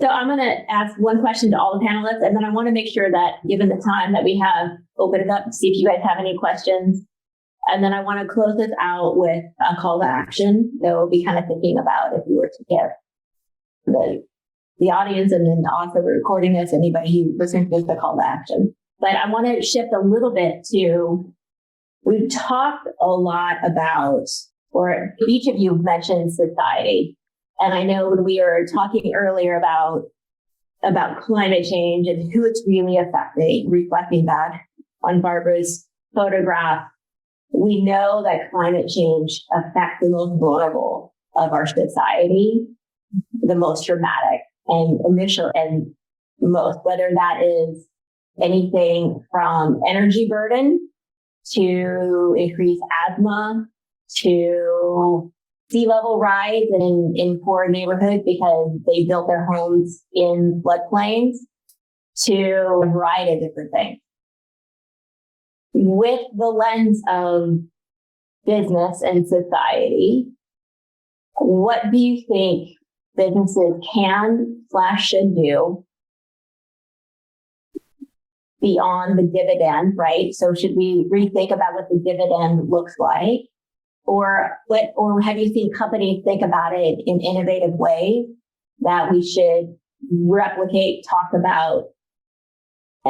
So I'm going to ask one question to all the panelists, and then I want to make sure that, given the time that we have, open it up, see if you guys have any questions. And then I want to close this out with a call to action that we'll be kind of thinking about if we were to give the audience, and then also recording this, anybody who listens to this, a call to action. But I want to shift a little bit to, we've talked a lot about, or each of you mentioned society. And I know when we were talking earlier about climate change and who it's really affecting, reflecting back on Barbara's photograph, we know that climate change affects the most vulnerable of our society, the most dramatic and initial and most, whether that is anything from energy burden to increased asthma to sea level rise in poor neighborhoods because they built their homes in floodplains, to a variety of different things. With the lens of business and society, what do you think businesses can/should do beyond the dividend, right? So should we rethink about what the dividend looks like? Or have you seen companies think about it in innovative ways that we should replicate, talk about,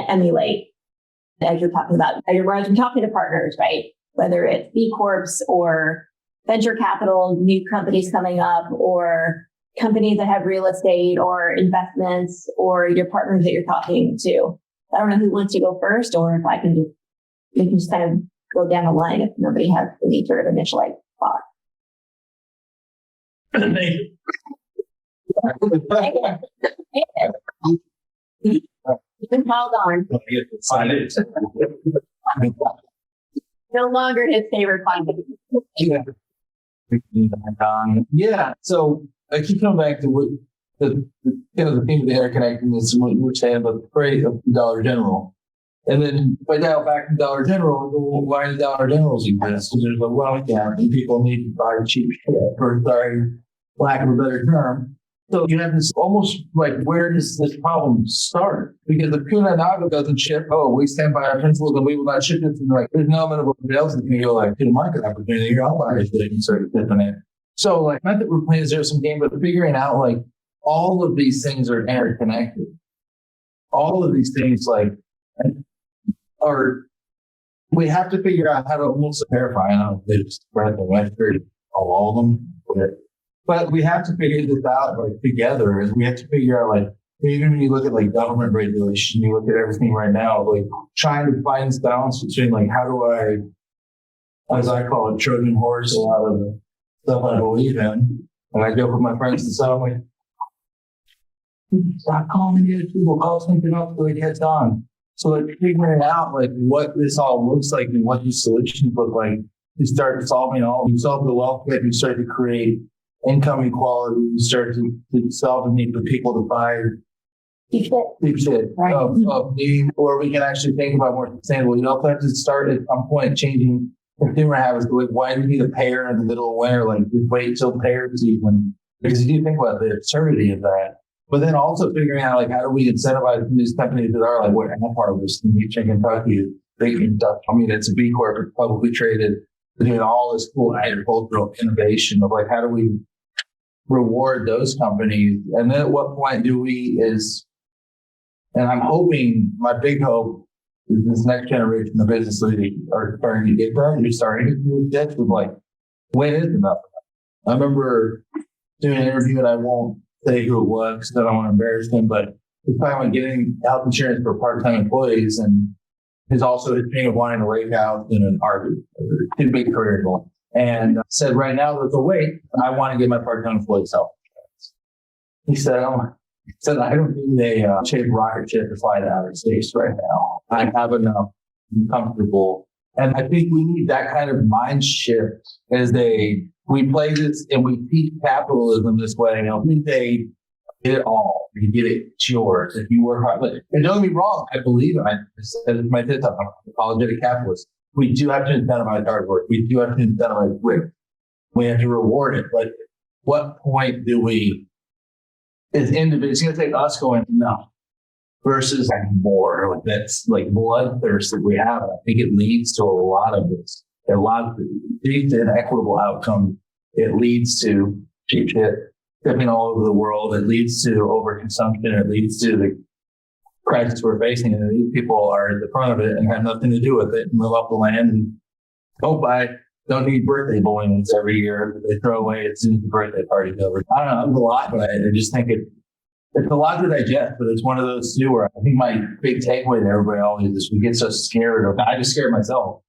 emulate, as you're talking about, as you're talking to partners, right? Whether it's B Corps or venture capital, new companies coming up, or companies that have real estate or investments, or your partners that you're talking to. I don't know who wants to go first, or if I can we can just kind of go down the line if nobody has any sort of initial thought. You've been called on. No longer his favorite finding. Yeah. So I keep coming back to what the theme of the interconnectedness and what you were saying about the freight of the Dollar General. And then if I dial back to Dollar General, well, why do Dollar Generals exist? Because there's a wealth gap and people need to buy cheap shit, for lack of a better term. So you have this almost like, where does this problem start? Because if Kunanaga doesn't ship, we stand by our principles and we will not ship it. And like, there's no element of what else is going to go like to the market opportunity. You're all buyers that can start tipping it. So like, not that we're playing zero sum game, but figuring out like all of these things are interconnected. All of these things like we have to figure out how to almost verify. I know they just read the record all of them. But we have to figure this out like together, and we have to figure out like, even when you look at like government regulation, you look at everything right now, like trying to find this balance between like, how do I, as I call it, Trojan horse a lot of the stuff I believe in. And I joke with my friends and stuff, I'm like, stop calling the other people, call something else till it gets on. So like figuring out like what this all looks like and what these solutions look like, you start solving you solve the wealth gap, you start to create income equality, you start to solve the need for people to buy cheap shit Right. of need, or we can actually think about more sustainable. You also have to start at some point changing consumer habits. Like, why do you need a pair in the middle of winter? Like, just wait till pair season. Because you do think about the absurdity of that. But then also figuring out like, how do we incentivize these companies that are like, what Apple Harvest in Kentucky is big stuff. I mean, it's a B Corp, it's publicly traded, doing all this cool agricultural innovation of like, how do we reward those companies? And then at what point do we and I'm hoping, my big hope is this next generation of business leaders are starting to get there, and you're starting to do this with like, when is enough? I remember doing an interview, and I won't say who it was because I don't want to embarrass him, but he's talking about getting health insurance for part-time employees, and his dream of wanting a lake house and an RV, two big career goals. And said, right now, there's a wait. I want to get my part-time employees health insurance. He said, I don't need a shaped rocket ship to fly to outer space right now. I have enough. I'm comfortable. And I think we need that kind of mind shift we play this and we teach capitalism this way. We say, get it all. You get it, it's yours. If you work hard. And don't get me wrong, I believe it. I said it in my TED Talk, I'm an apologetic capitalist. We do have to incentivize hard work. We do have to incentivize grit. We have to reward it. But what point do we, as individuals, it's going to take us going, no, versus more. Like that's like bloodthirst that we have. I think it leads to a lot of this. It leads to inequitable outcomes. It leads to cheap shit shipping all over the world. It leads to overconsumption. It leads to the crisis we're facing, and these people are at the front of it and have nothing to do with it and live off the land and don't need birthday balloons every year that they throw away as soon as the birthday party's over. I don't know, it's a lot, but I just think it's a lot to digest, but it's one of those too where I think my big takeaway to everybody always is we get so scared. I just scared myself.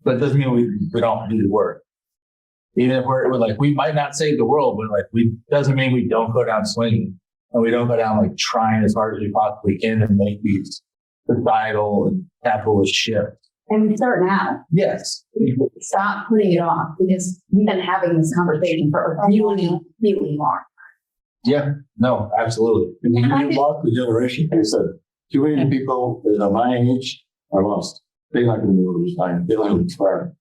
But it doesn't mean we don't do the work. Even if we're like, we might not save the world, but like doesn't mean we don't go down swinging. And we don't go down like trying as hard as we possibly can to make these societal and capitalist shifts. And we start now. Yes. Stop putting it off, because we've been having this conversation for a really, really long. Yeah. No, absolutely. And you lost the generation. Too many people that are my age are lost. They're not going to be able to retire. They're not going to retire.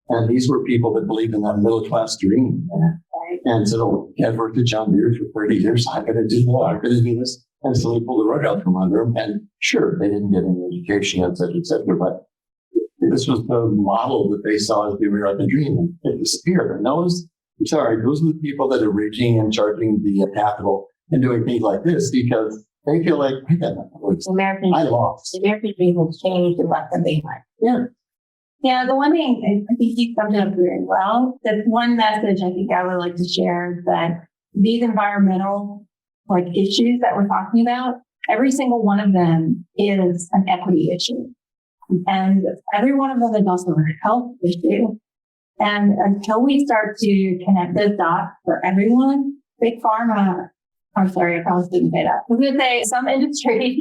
And these were people that believed in that middle class dream. And so, I've worked at John Deere for 30 years. I got to do that. I got to do this. And so they pulled the rug out from under them. And sure, they didn't get any education, et cetera, but this was the model that they saw as the American dream. And it disappeared. And those are the people that are rigging and charging the capital and doing things like this because they feel like, I lost. The American dream will change and left them behind. Yeah. Yeah, the one thing I think you summed it up very well. The one message I think I would like to share is that these environmental issues that we're talking about, every single one of them is an equity issue. And every one of them is also a health issue. And until we start to connect those dots for everyone, big pharma, I'm sorry, I probably didn't say that. I was going to say some industries,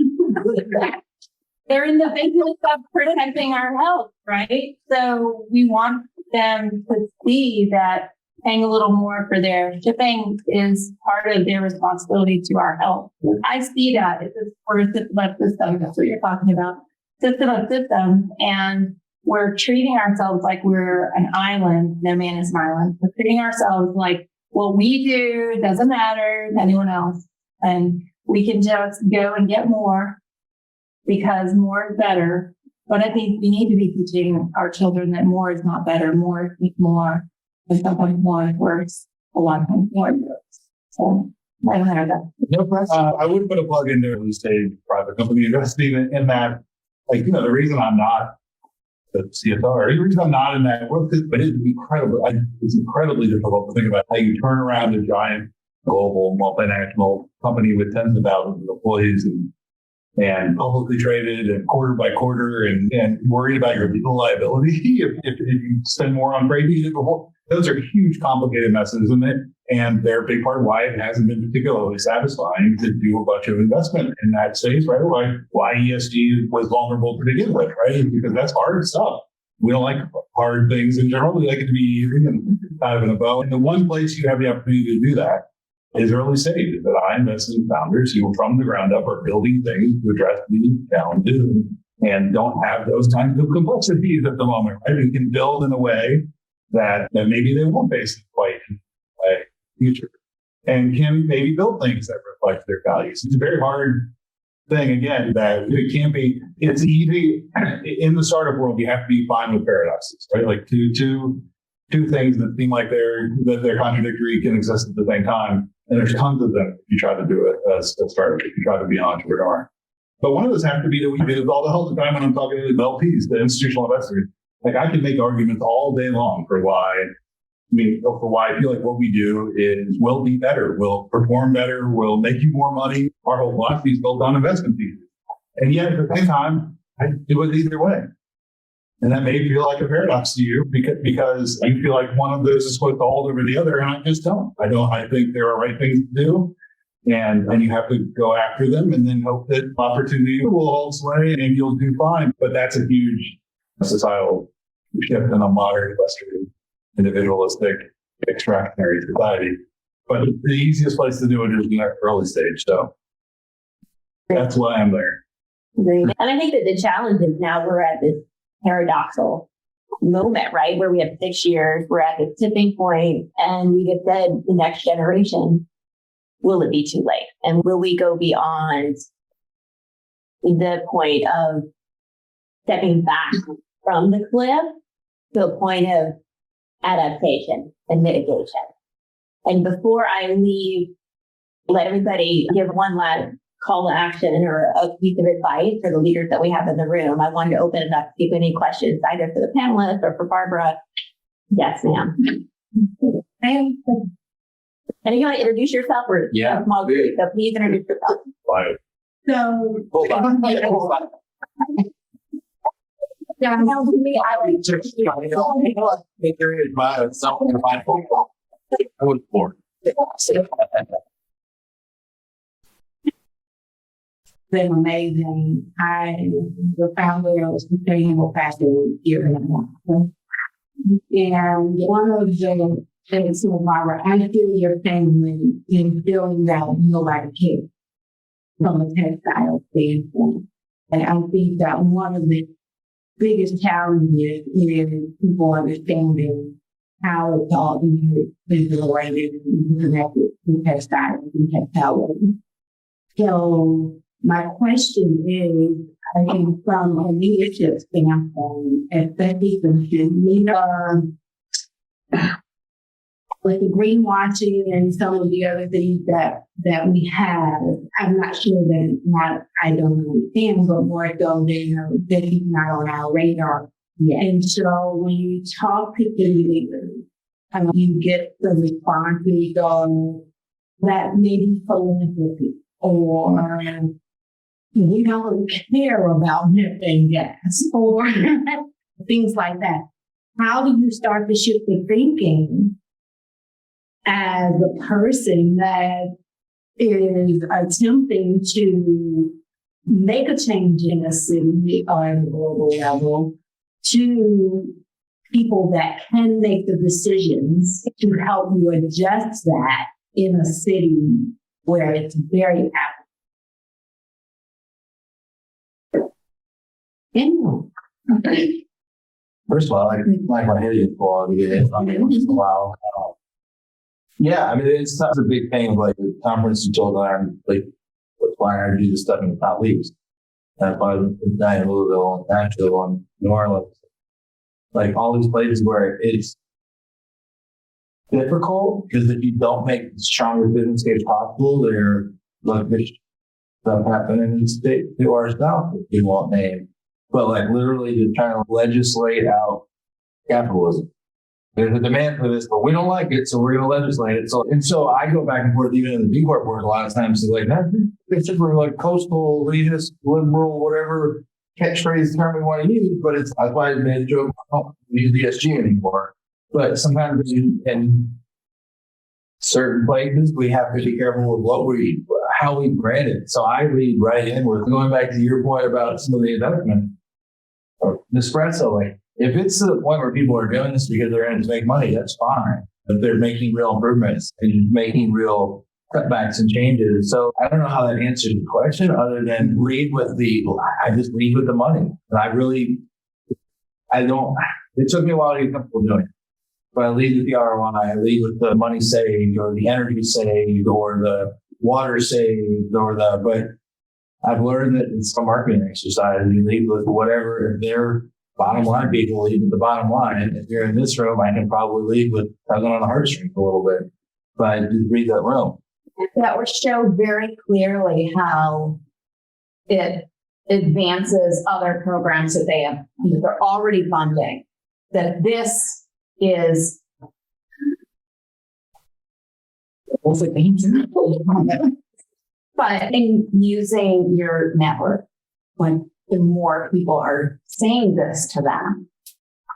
they're in the business of protecting our health, right? So we want them to see that paying a little more for their shipping is part of their responsibility to our health. I see that. It's a system of system. That's what you're talking about. System of systems. And we're treating ourselves like we're an island. No man is an island. We're treating ourselves like what we do doesn't matter to anyone else. And we can just go and get more because more is better. But I think we need to be teaching our children that more is not better. More is more. And sometimes more is worse. A lot of times more is worse. So I don't have that. No question. I would put a plug into early stage private company investing in that. The reason I'm not the CFO, or the reason I'm not in that world, but it's incredibly difficult to think about how you turn around a giant global multinational company with tens of thousands of employees and publicly traded and quarter by quarter and worried about your legal liability if you spend more on freight than you did before. Those are huge, complicated messes, and they're a big part of why it hasn't been particularly satisfying to do a bunch of investment in that space, right? Why ESG was vulnerable to begin with, right? Because that's hard stuff. We don't like hard things in general. We like it to be easy and kind of in a bow. And the one place you have the opportunity to do that is early stage, that I invest in founders who from the ground up are building things to address these challenges and don't have those kinds of complexities at the moment, right? We can build in a way that maybe they won't face it quite in the future and can maybe build things that reflect their values. It's a very hard thing, again, that it can't be, it's easy. In the startup world, you have to be fine with paradoxes, right? Like two things that seem like they're contradictory can exist at the same time. And there's tons of them if you try to do it as a startup, if you try to be an entrepreneur. But one of those have to be that we do all the time when I'm talking to the LPs, the institutional investors. Like I can make arguments all day long for why I feel like what we do will be better, will perform better, will make you more money. Our whole philosophy is built on investment thesis. And yet at the same time, I do it either way. And that may feel like a paradox to you because you feel like one of those is supposed to hold over the other, and I just don't. I think there are right things to do, and you have to go after them and then hope that opportunity will hold sway and you'll do fine. But that's a huge societal shift in a modern Western individualistic extractionary society. But the easiest place to do it is in the early stage. So that's why I'm there. And I think that the challenge is now we're at this paradoxical moment, right? Where we have 6 years, we're at the tipping point, and we just said the next generation, will it be too late? And will we go beyond the point of stepping back from the cliff to a point of adaptation and mitigation? And before I leave, let everybody give one last call to action or a piece of advice for the leaders that we have in the room. I wanted to open it up to see if any questions, either for the panelists or for Barbara. Yes, ma'am. And you want to introduce yourself or Yeah. small group? So please introduce yourself. Bye. So, Hold on. Yeah, no, to me, I like I was bored. Been amazing. I the founder of Sustainable Fashion here in Atlanta. And one of the things, Barbara, I feel your family in feeling that nobody cares. from a textile standpoint. And I think that one of the biggest challenges is people understanding how it's all related and connected to textiles and textile. So my question is, I think from a leadership standpoint, especially since we are with the greenwashing and some of the other things that we have, I'm not sure that I don't understand, but more so that is not on our radar. Yeah. And so when you talk to the leaders, you get the responses on that maybe philanthropy or we don't care about methane gas or things like that. How do you start to shift the thinking as a person that is attempting to make a change in a city or at a global level to people that can make the decisions to help you adjust that in a city where it's very active. Anyway. First of all, I like my head is full. Once in a while. Yeah, I mean, it's a big thing of like the conference you told them, like, why I do this stuff in the top leagues. That's why I'm in Louisville and Nashville and New Orleans. Like all these places where it's difficult because if you don't make the strongest business case possible, there like this stuff happening in the state to our south that we won't name. But like literally just trying to legislate out capitalism. There's a demand for this, but we don't like it, so we're going to legislate it. So I go back and forth even in the B Corp board a lot of times. So like, it's just for like coastal, elitist, liberal, whatever catchphrase term we want to use. But it's that's why I made a joke. I don't use ESG anymore. But sometimes in certain places we have to be careful with how we brand it. So I lead right in with going back to your point about some of the investment or Nespresso, like. If it's to the point where people are doing this because they're in it to make money, that's fine. But they're making real improvements and making real cutbacks and changes. So I don't know how that answers the question other than I just lead with the money. And it took me a while to get comfortable doing it. But I lead with the ROI, I lead with the money saved or the energy saved or the water saved but I've learned that it's a marketing exercise. You lead with whatever their bottom line people lead with the bottom line. If you're in this room, I can probably lead with tugging on the heartstrings a little bit. But I just read that room. That would show very clearly how it advances other programs that they're already funding. That this is but in using your network, when the more people are saying this to them,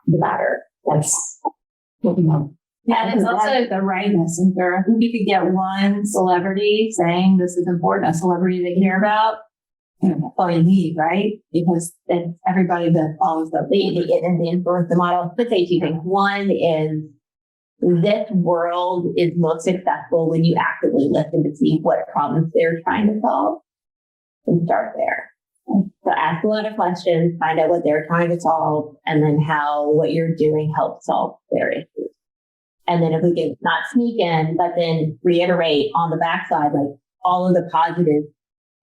the better. That's what we know. Yeah, and it's also the right messenger. I think you could get one celebrity saying this is important, a celebrity they care about, and that's all you need, right? Because it's everybody that follows the lead and the influence the model. Let's say two things. One is this world is most successful when you actively listen to see what problems they're trying to solve and start there. So ask a lot of questions, find out what they're trying to solve, and then how what you're doing helps solve their issues. And then if we can not sneak in, but then reiterate on the backside, like all of the positive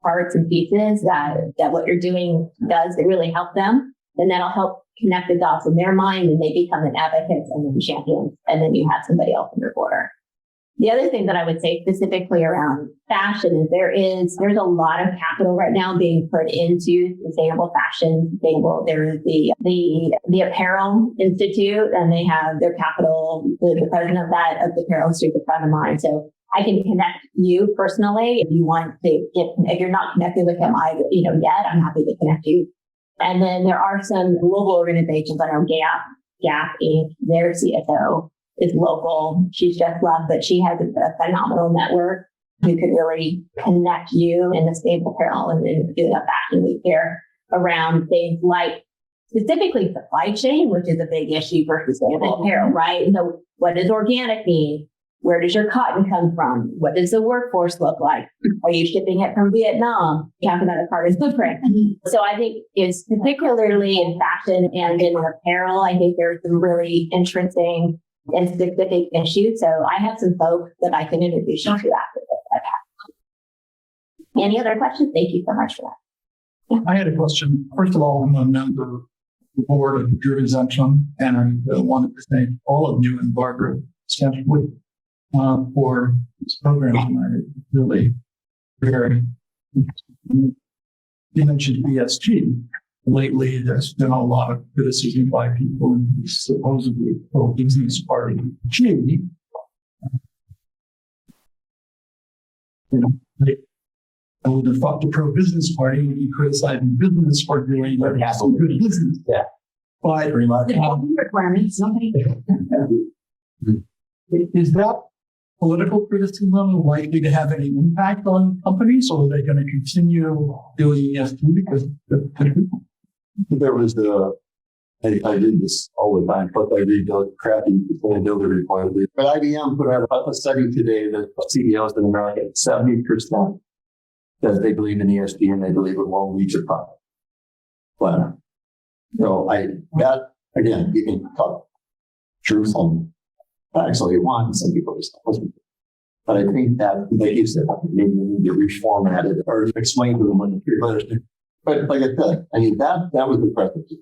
parts and pieces that what you're doing does that really help them, then that'll help connect the dots in their mind and they become an advocate and then champions. And then you have somebody else in your border. The other thing that I would say specifically around fashion is there's a lot of capital right now being put into sustainable fashion. There is the Apparel Institute, and they have their capital. The president of the Apparel Institute is a friend of mine. So I can connect you personally if you want to if you're not connected with him yet, I'm happy to connect you. And then there are some global organizations. I know Gap Inc., their CSO is local. She's just left, but she has a phenomenal network who could really connect you in the stable apparel and do a fashion week here around things like specifically supply chain, which is a big issue for sustainable apparel, right? So what does organic mean? Where does your cotton come from? What does the workforce look like? Are you shipping it from Vietnam? You have about a carbon footprint. So I think it's particularly in fashion and in apparel, I think there's some really interesting and specific issues. So I have some folks that I can introduce you to after this. Any other questions? Thank you so much for that. I had a question. First of all, I'm a member of the board of Goethe-Zentrum, and I wanted to thank all of you and Barbara especially for this program tonight. Really very. You mentioned ESG. Lately, there's been a lot of criticism by people in the supposedly pro-business party. G. I would have thought the pro-business party would be criticizing business for doing good business. Yeah. But Pretty much. Requirements, somebody. is that political criticism likely to have any impact on companies, or are they going to continue doing ESG because There was I did this all the time, but I read the crappy sustainability quietly. But IBM put out a study today that CEOs in America, 70% says they believe in ESG and they believe it won't reach a profit. But, so that, again, you can talk truth on facts all you want, some people just listen. But I think that, like you said, maybe you need to reformat it or explain to them what you're understanding. But like I said, I mean, that was the preference.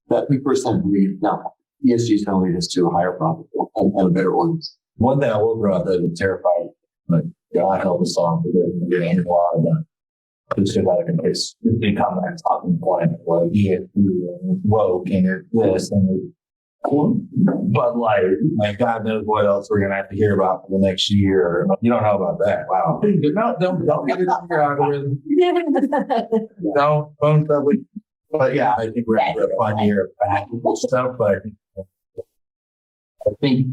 That 3% believe, no, ESG is going to lead us to a higher profit and a better ordinance. One thing I will bring up that is terrifying, but God help us all with it. We're getting a lot of that. Just about it. It's big comments talking point. Well, woke and this and but like God knows what else we're gonna have to hear about for the next year. You don't know about that. Wow. No, don't get it on your algorithm. Don't double. But yeah, I think we're in for a fun year of practical stuff, but I think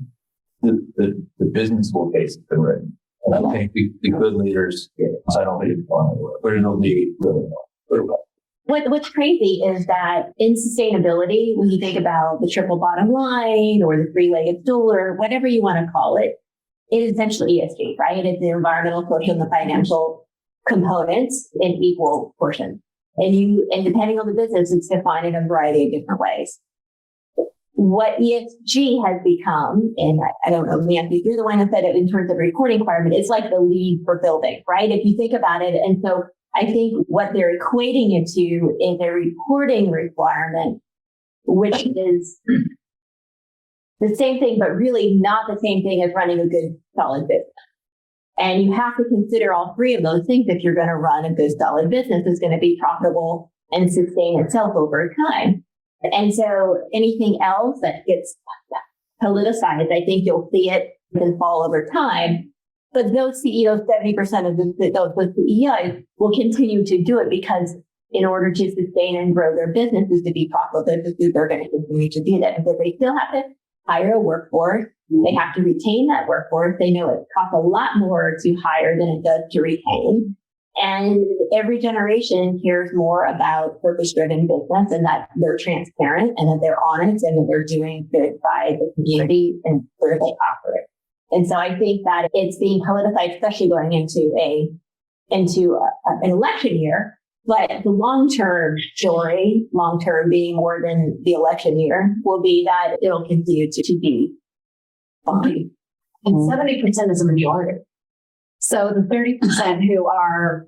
the business will face it right. And I think the good leaders, I don't think it's fun, but it'll be really well. What's crazy is that in sustainability, when you think about the triple bottom line or the three-legged stool or whatever you want to call it, it is essentially ESG, right? It's the environmental, social, and the financial components in equal portion. And depending on the business, it's defined in a variety of different ways. What ESG has become, and I don't know, Nancy, you're the one that said it in terms of reporting requirement, it's like the lead for building, right? If you think about it. And so I think what they're equating it to is a reporting requirement, which is the same thing, but really not the same thing as running a good, solid business. And you have to consider all three of those things if you're going to run a good, solid business that's going to be profitable and sustain itself over time. And so anything else that gets politicized, I think you'll see it can fall over time. But those CEOs, 70% of those CEOs will continue to do it because in order to sustain and grow their businesses to be profitable, they're going to continue to do that. Because they still have to hire a workforce. They have to retain that workforce. They know it costs a lot more to hire than it does to retain. And every generation cares more about purpose-driven business and that they're transparent and that they're honest and that they're doing good by the community and where they operate. And so I think that it's being politicized, especially going into an election year. But the long-term story, long-term being more than the election year, will be that it'll continue to be fine. And 70% is a majority. So the 30% who are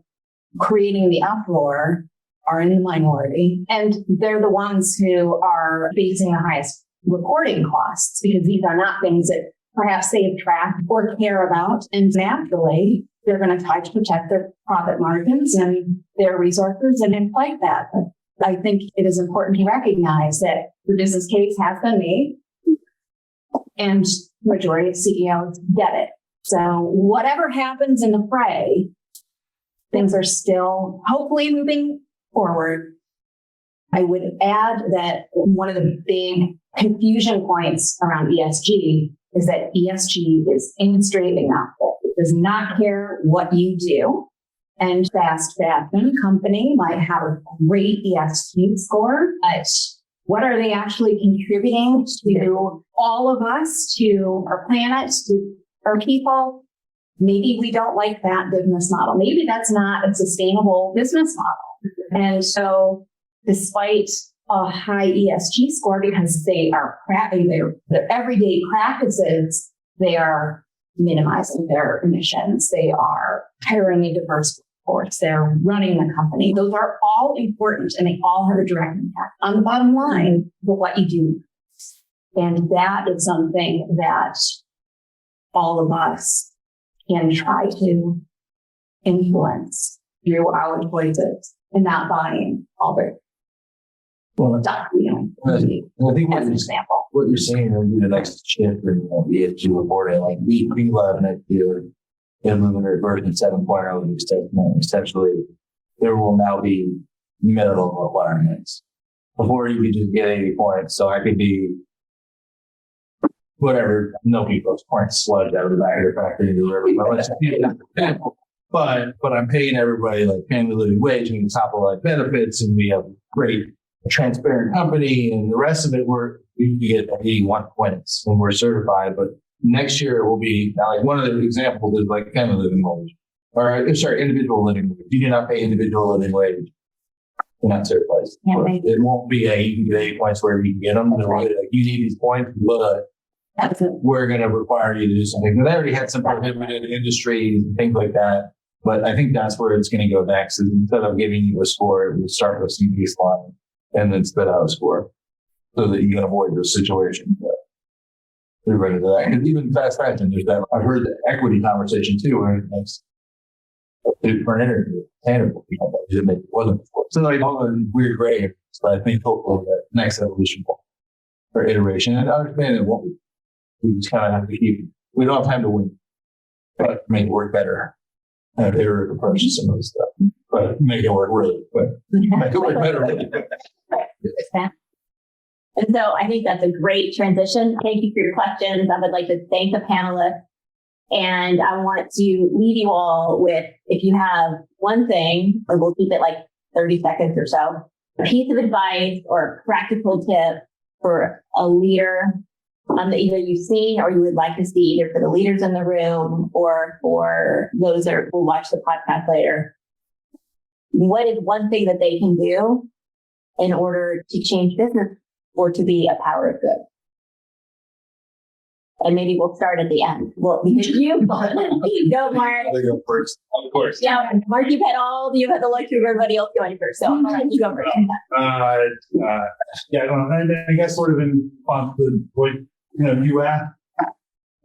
creating the uproar are in the minority, and they're the ones who are facing the highest reporting costs because these are not things that perhaps they have tracked or care about. And naturally, they're going to try to protect their profit margins and their resources and fight that. But I think it is important to recognize that the business case has been made and the majority of CEOs get it. So whatever happens in the fray, things are still hopefully moving forward. I would add that one of the big confusion points around ESG is that ESG is industry agnostic. It does not care what you do. And fast fashion company might have a great ESG score, but what are they actually contributing to all of us, to our planet, to our people, maybe we don't like that business model. Maybe that's not a sustainable business model. And so despite a high ESG score, because their everyday practices, they are minimizing their emissions. They are hiring a diverse workforce. They're running the company. Those are all important and they all have a direct impact on the bottom line for what you do. And that is something that all of us can try to influence through our choices and not buying all the stuff, I think as an example. what you're saying will be the next shift in ESG reporting. Like we love next year, implemented version 7.0, essentially, there will now be minimum requirements. Before you could just get 80 points, so I could be whatever, no people's points sludge out of the back of your factory. But I'm paying everybody like family living wage and top of life benefits, and we have great transparent company, and the rest of it we get 81 points when we're certified. But next year it will be like one of the examples is like family living wage, or individual living wage. You do not pay individual living wage. You're not certified. It won't be you can get 80 points wherever you can get them. They're like, you need these points, but we're going to require you to do something. They already had some prohibited industries and things like that. But I think that's where it's going to go next. Is instead of giving you a score, we start with some baseline and then spit out a score so that you can avoid those situations. They're ready to that. And even fast fashion, there's that. I've heard the equity conversation too, where it's for an interview, tangible, it wasn't before. So like all the weird gray areas, but I think hopefully that next evolution or iteration, and I understand it won't be. We just kind of have to we don't have time to win, but make it work better. And iterative approach to some of this stuff, but make it work really quick. Make it work better really quick. And so I think that's a great transition. Thank you for your questions. I would like to thank the panelists. And I want to leave you all with, if you have one thing, or we'll keep it like 30 seconds or so, a piece of advice or a practical tip for a leader that either you've seen or you would like to see, either for the leaders in the room or for those that will watch the podcast later. What is one thing that they can do in order to change business or to be a power of good? And maybe we'll start at the end. Well, because you go, Mark. They go first, of course. Yeah, Mark, you've had the luxury of everybody else going first. So you go first. I guess sort of in response to what you asked,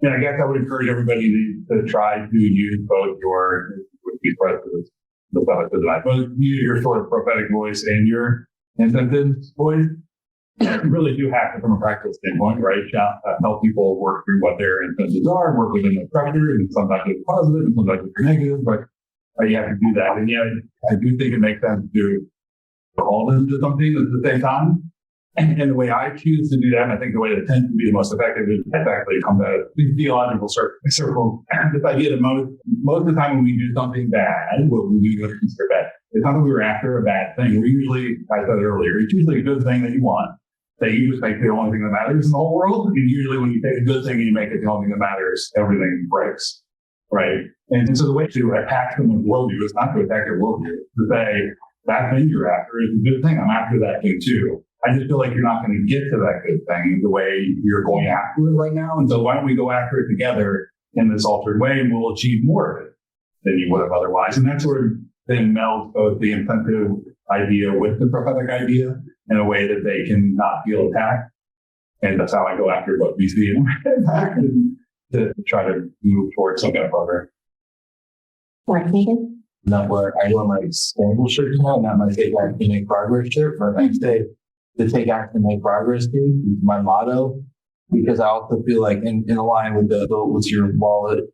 I guess I would encourage everybody to try to use both your both use your sort of prophetic voice and your incentive voice. You really do have to, from a practical standpoint, right? Help people work through what their incentives are, work within the structure, and sometimes it's positive and sometimes it's negative, but you have to do that. And I do think it makes sense to call them to something at the same time. And the way I choose to do that, and I think the way that tends to be the most effective, is actually come to the theological circle. This idea that most of the time when we do something bad, what we do is consider bad. It's not that we were after a bad thing. We're usually, I said earlier, it's usually a good thing that you want. That you just make the only thing that matters in the whole world. And usually when you take a good thing and you make it the only thing that matters, everything breaks, right? And so the way to attack someone's worldview is not to attack their worldview. To say, that thing you're after is a good thing. I'm after that thing too. I just feel like you're not going to get to that good thing the way you're going after it right now. And so why don't we go after it together in this altered way, and we'll achieve more of it than you would have otherwise. And that sort of then melds both the incentive idea with the prophetic idea in a way that they can not feel attacked. And that's how I go after both VC and impact to try to move towards some kind of program. Not where I wear my sustainable shirt now, not my Take Action Make Progress shirt, but I say the Take Action Make Progress is my motto, because I also feel like in line with the vote with your wallet,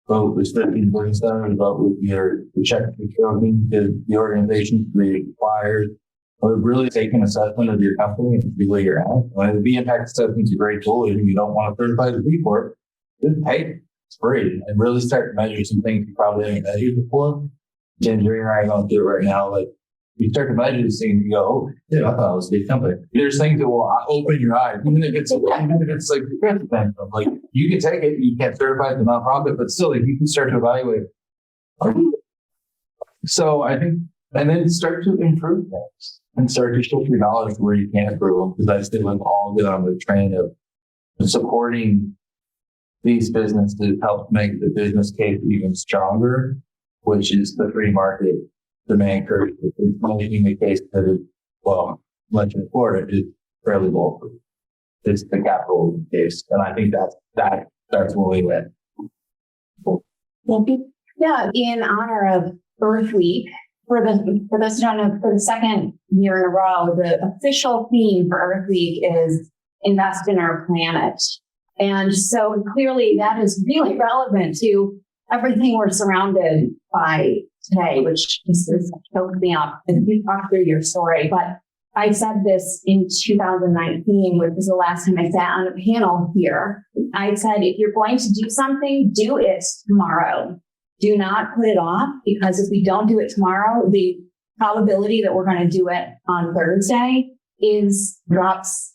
vote with 15 voting centers, vote with your check the organization, the suppliers. Or really take an assessment of your company and see where you're at. When the B impact assessment is a great tool, if you don't want to certify the B Corp, just pay it. It's free. And really start to measure some things you probably haven't measured before. Ginger and I are going through it right now. Like, You start to budget this thing and you go, oh, dude, I thought it was a big company. There's things that will open your eyes, even if it's like like you can take it, you can't certify it as a nonprofit, but still, like, you can start to evaluate. So I think, and then start to improve things and start to shift your dollars where you can improve them. Because I still am all good on the train of supporting these businesses to help make the business case even stronger, which is the free market demand curve. It's making the case that it, well, much in Florida is fairly low. It's the capital case. And I think that starts when we win. Yeah, in honor of Earth Week, for those who don't know, for the second year in a row, the official theme for Earth Week is invest in our planet. And so clearly that is really relevant to everything we're surrounded by today, which just choked me up as we talk through your story. But I said this in 2019, which was the last time I sat on a panel here. I said, if you're going to do something, do it tomorrow. Do not put it off, because if we don't do it tomorrow, the probability that we're going to do it on Thursday drops,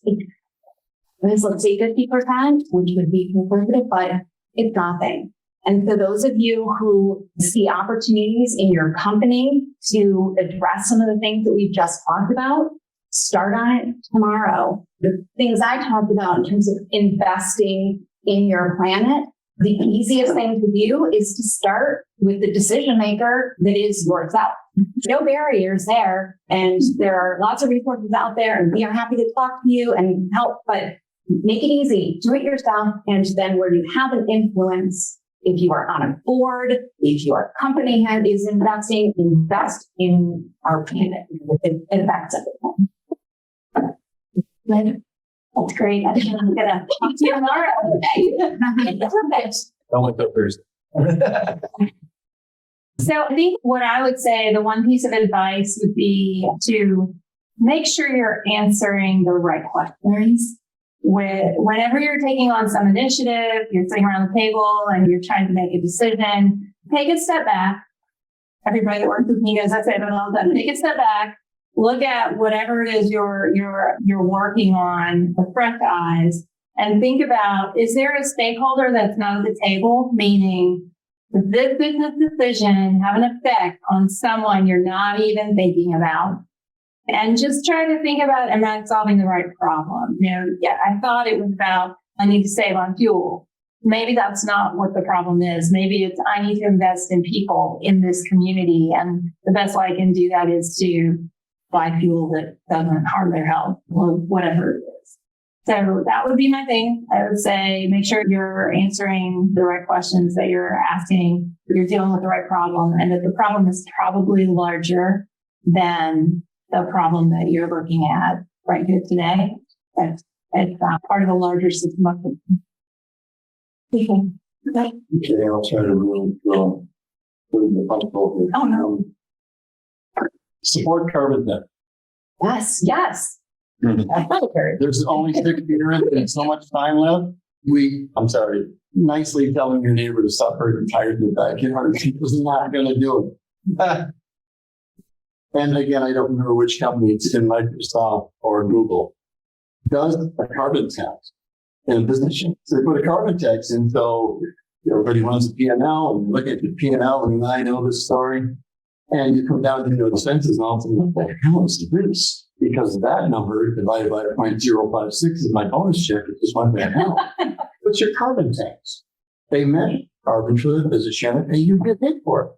let's say 50%, which would be conservative, but it's nothing. And for those of you who see opportunities in your company to address some of the things that we've just talked about, start on it tomorrow. The things I talked about in terms of investing in your planet, the easiest thing to do is to start with the decision maker that is yourself. No barriers there. And there are lots of resources out there, and we are happy to talk to you and help, but make it easy. Do it yourself. And then where you have an influence, if you are on a board, if your company is investing, invest in our planet. It affects everything. Good. That's great. I'm going to talk to you tomorrow. Okay. Perfect. Don't wake up first. So I think what I would say, the one piece of advice would be to make sure you're answering the right questions. Whenever you're taking on some initiative, you're sitting around the table and you're trying to make a decision, take a step back. Everybody that works with me knows I say that all the time. Take a step back. Look at whatever it is you're working on with fresh eyes, and think about, is there a stakeholder that's not at the table? Meaning, does this business decision have an effect on someone you're not even thinking about? And just try to think about, am I solving the right problem? I thought it was about, I need to save on fuel. Maybe that's not what the problem is. Maybe it's, I need to invest in people in this community. And the best way I can do that is to buy fuel that doesn't harm their health or whatever it is. So that would be my thing. I would say, make sure you're answering the right questions that you're asking, that you're dealing with the right problem, and that the problem is probably larger than the problem that you're looking at right here today. It's part of a larger system. Okay, I'll try to really go through the puzzle. Oh, no. Support carbon debt. Yes. There's only 6 years and so much time left. Nicely telling your neighbor to stop hurting tires in the backyard is not going to do it. And again, I don't remember which company, it's in Microsoft or Google, does a carbon tax in a business unit. So they put a carbon tax in, so everybody runs the P&L and look at the P&L, and I know this story. And you come down to the expenses, and all of a sudden, what the hell is this? Because that number divided by 0.056 is my bonus check. It just went back out. What's your carbon tax? They measure carbon for the business unit, and you get paid for it.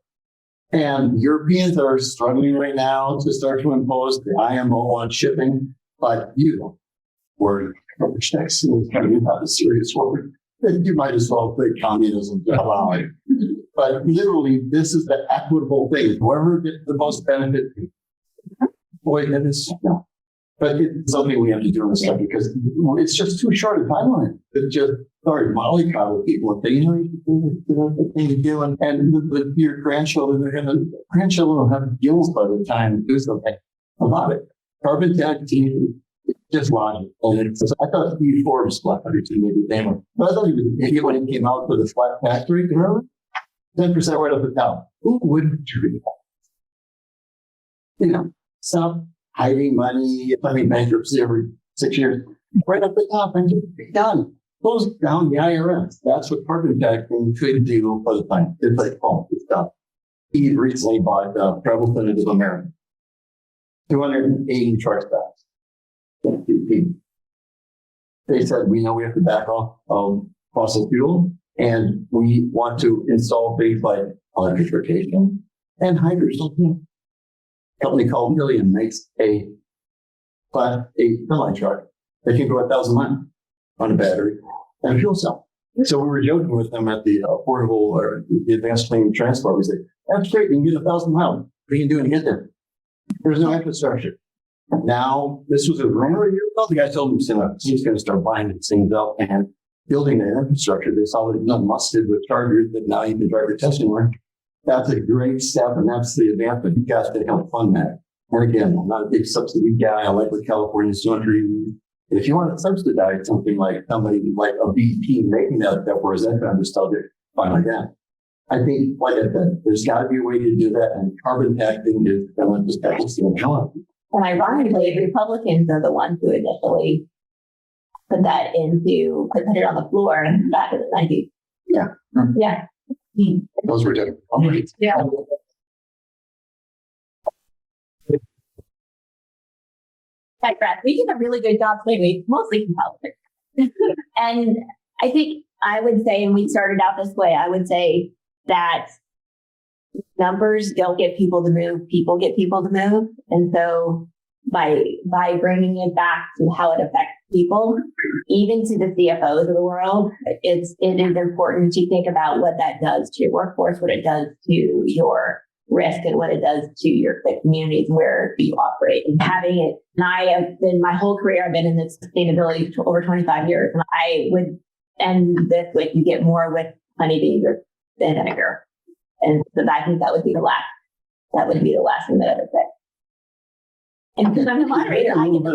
And Europeans are struggling right now to start to impose the IMO on shipping, but you don't worry. Carbon tax is kind of not a serious word. You might as well take communism to allow it. But literally, this is the equitable thing. Whoever gets the most benefit, boy, that is, no. But it's something we have to do in this stuff because it's just too short a timeline. It's just, mollycoddle people and say, you should do the thing to do. And your grandchildren will have gills by the time to do something about it. Carbon tax, just logic. I thought Steve Forbes flat maybe name. But I thought he was an idiot when he came out with a flat tax rate. Remember? 10% right off the top. Who wouldn't do that? Stop hiding money, filing bankruptcy every 6 years. Right up the top and just be done. Close down the IRS. That's what carbon taxing could do for the time. It's like, oh, it's done. He recently bought Travel Centers of America. 280 truck stops. They said, we know we have to back off fossil fuel, and we want to install things like electrification and hydrogen. A company called Million makes a Class 8 semi truck that can go 1,000 miles on a battery and a fuel cell. So we were joking with them at the affordable or the advanced clean transport. We said, that's great, you can get 1,000 miles. What are you doing to get there? There's no infrastructure. Now, this was a rumor a year ago. The guy told me he's going to start buying these things up and building the infrastructure. They saw that Elon Musk did with chargers that now you can drive your Tesla anywhere. That's a great step, and that's the advancement. You guys can help fund that. And again, I'm not a big subsidy guy. I like what California's doing. If you want to subsidize something like somebody like a BP making that whereas that kind of subject, fine like that. I think, like I said, there's got to be a way to do that, and carbon taxing is going to start to see a challenge. And ironically, Republicans are the ones who initially put it on the floor back in the 90s. Yeah. Yeah. Those were different. Yeah. Hi, Brad. We did a really good job today, mostly from politics. And I think I would say, and we started out this way, I would say that numbers don't get people to move, people get people to move. And so by bringing it back to how it affects people, even to the CFOs of the world, it is important to think about what that does to your workforce, what it does to your risk, and what it does to your communities where you operate. And having it, and I have been, my whole career, I've been in this sustainability for over 25 years. And I would end this with, you get more with honeybees than vinegar. And so I think that would be the last thing that I would say. And because I'm the moderator, I get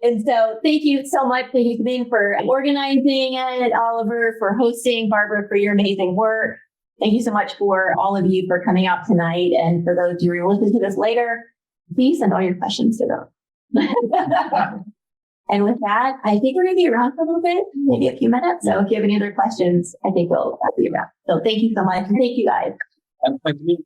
and so thank you so much. Thank you, Sabine, for organizing it, Oliver, for hosting, Barbara, for your amazing work. Thank you so much for all of you for coming out tonight. And for those who are listening to this later, please send all your questions to them. And with that, I think we're going to be around for a little bit, maybe a few minutes. So if you have any other questions, I think we'll be around. So thank you so much. Thank you guys. And thank you.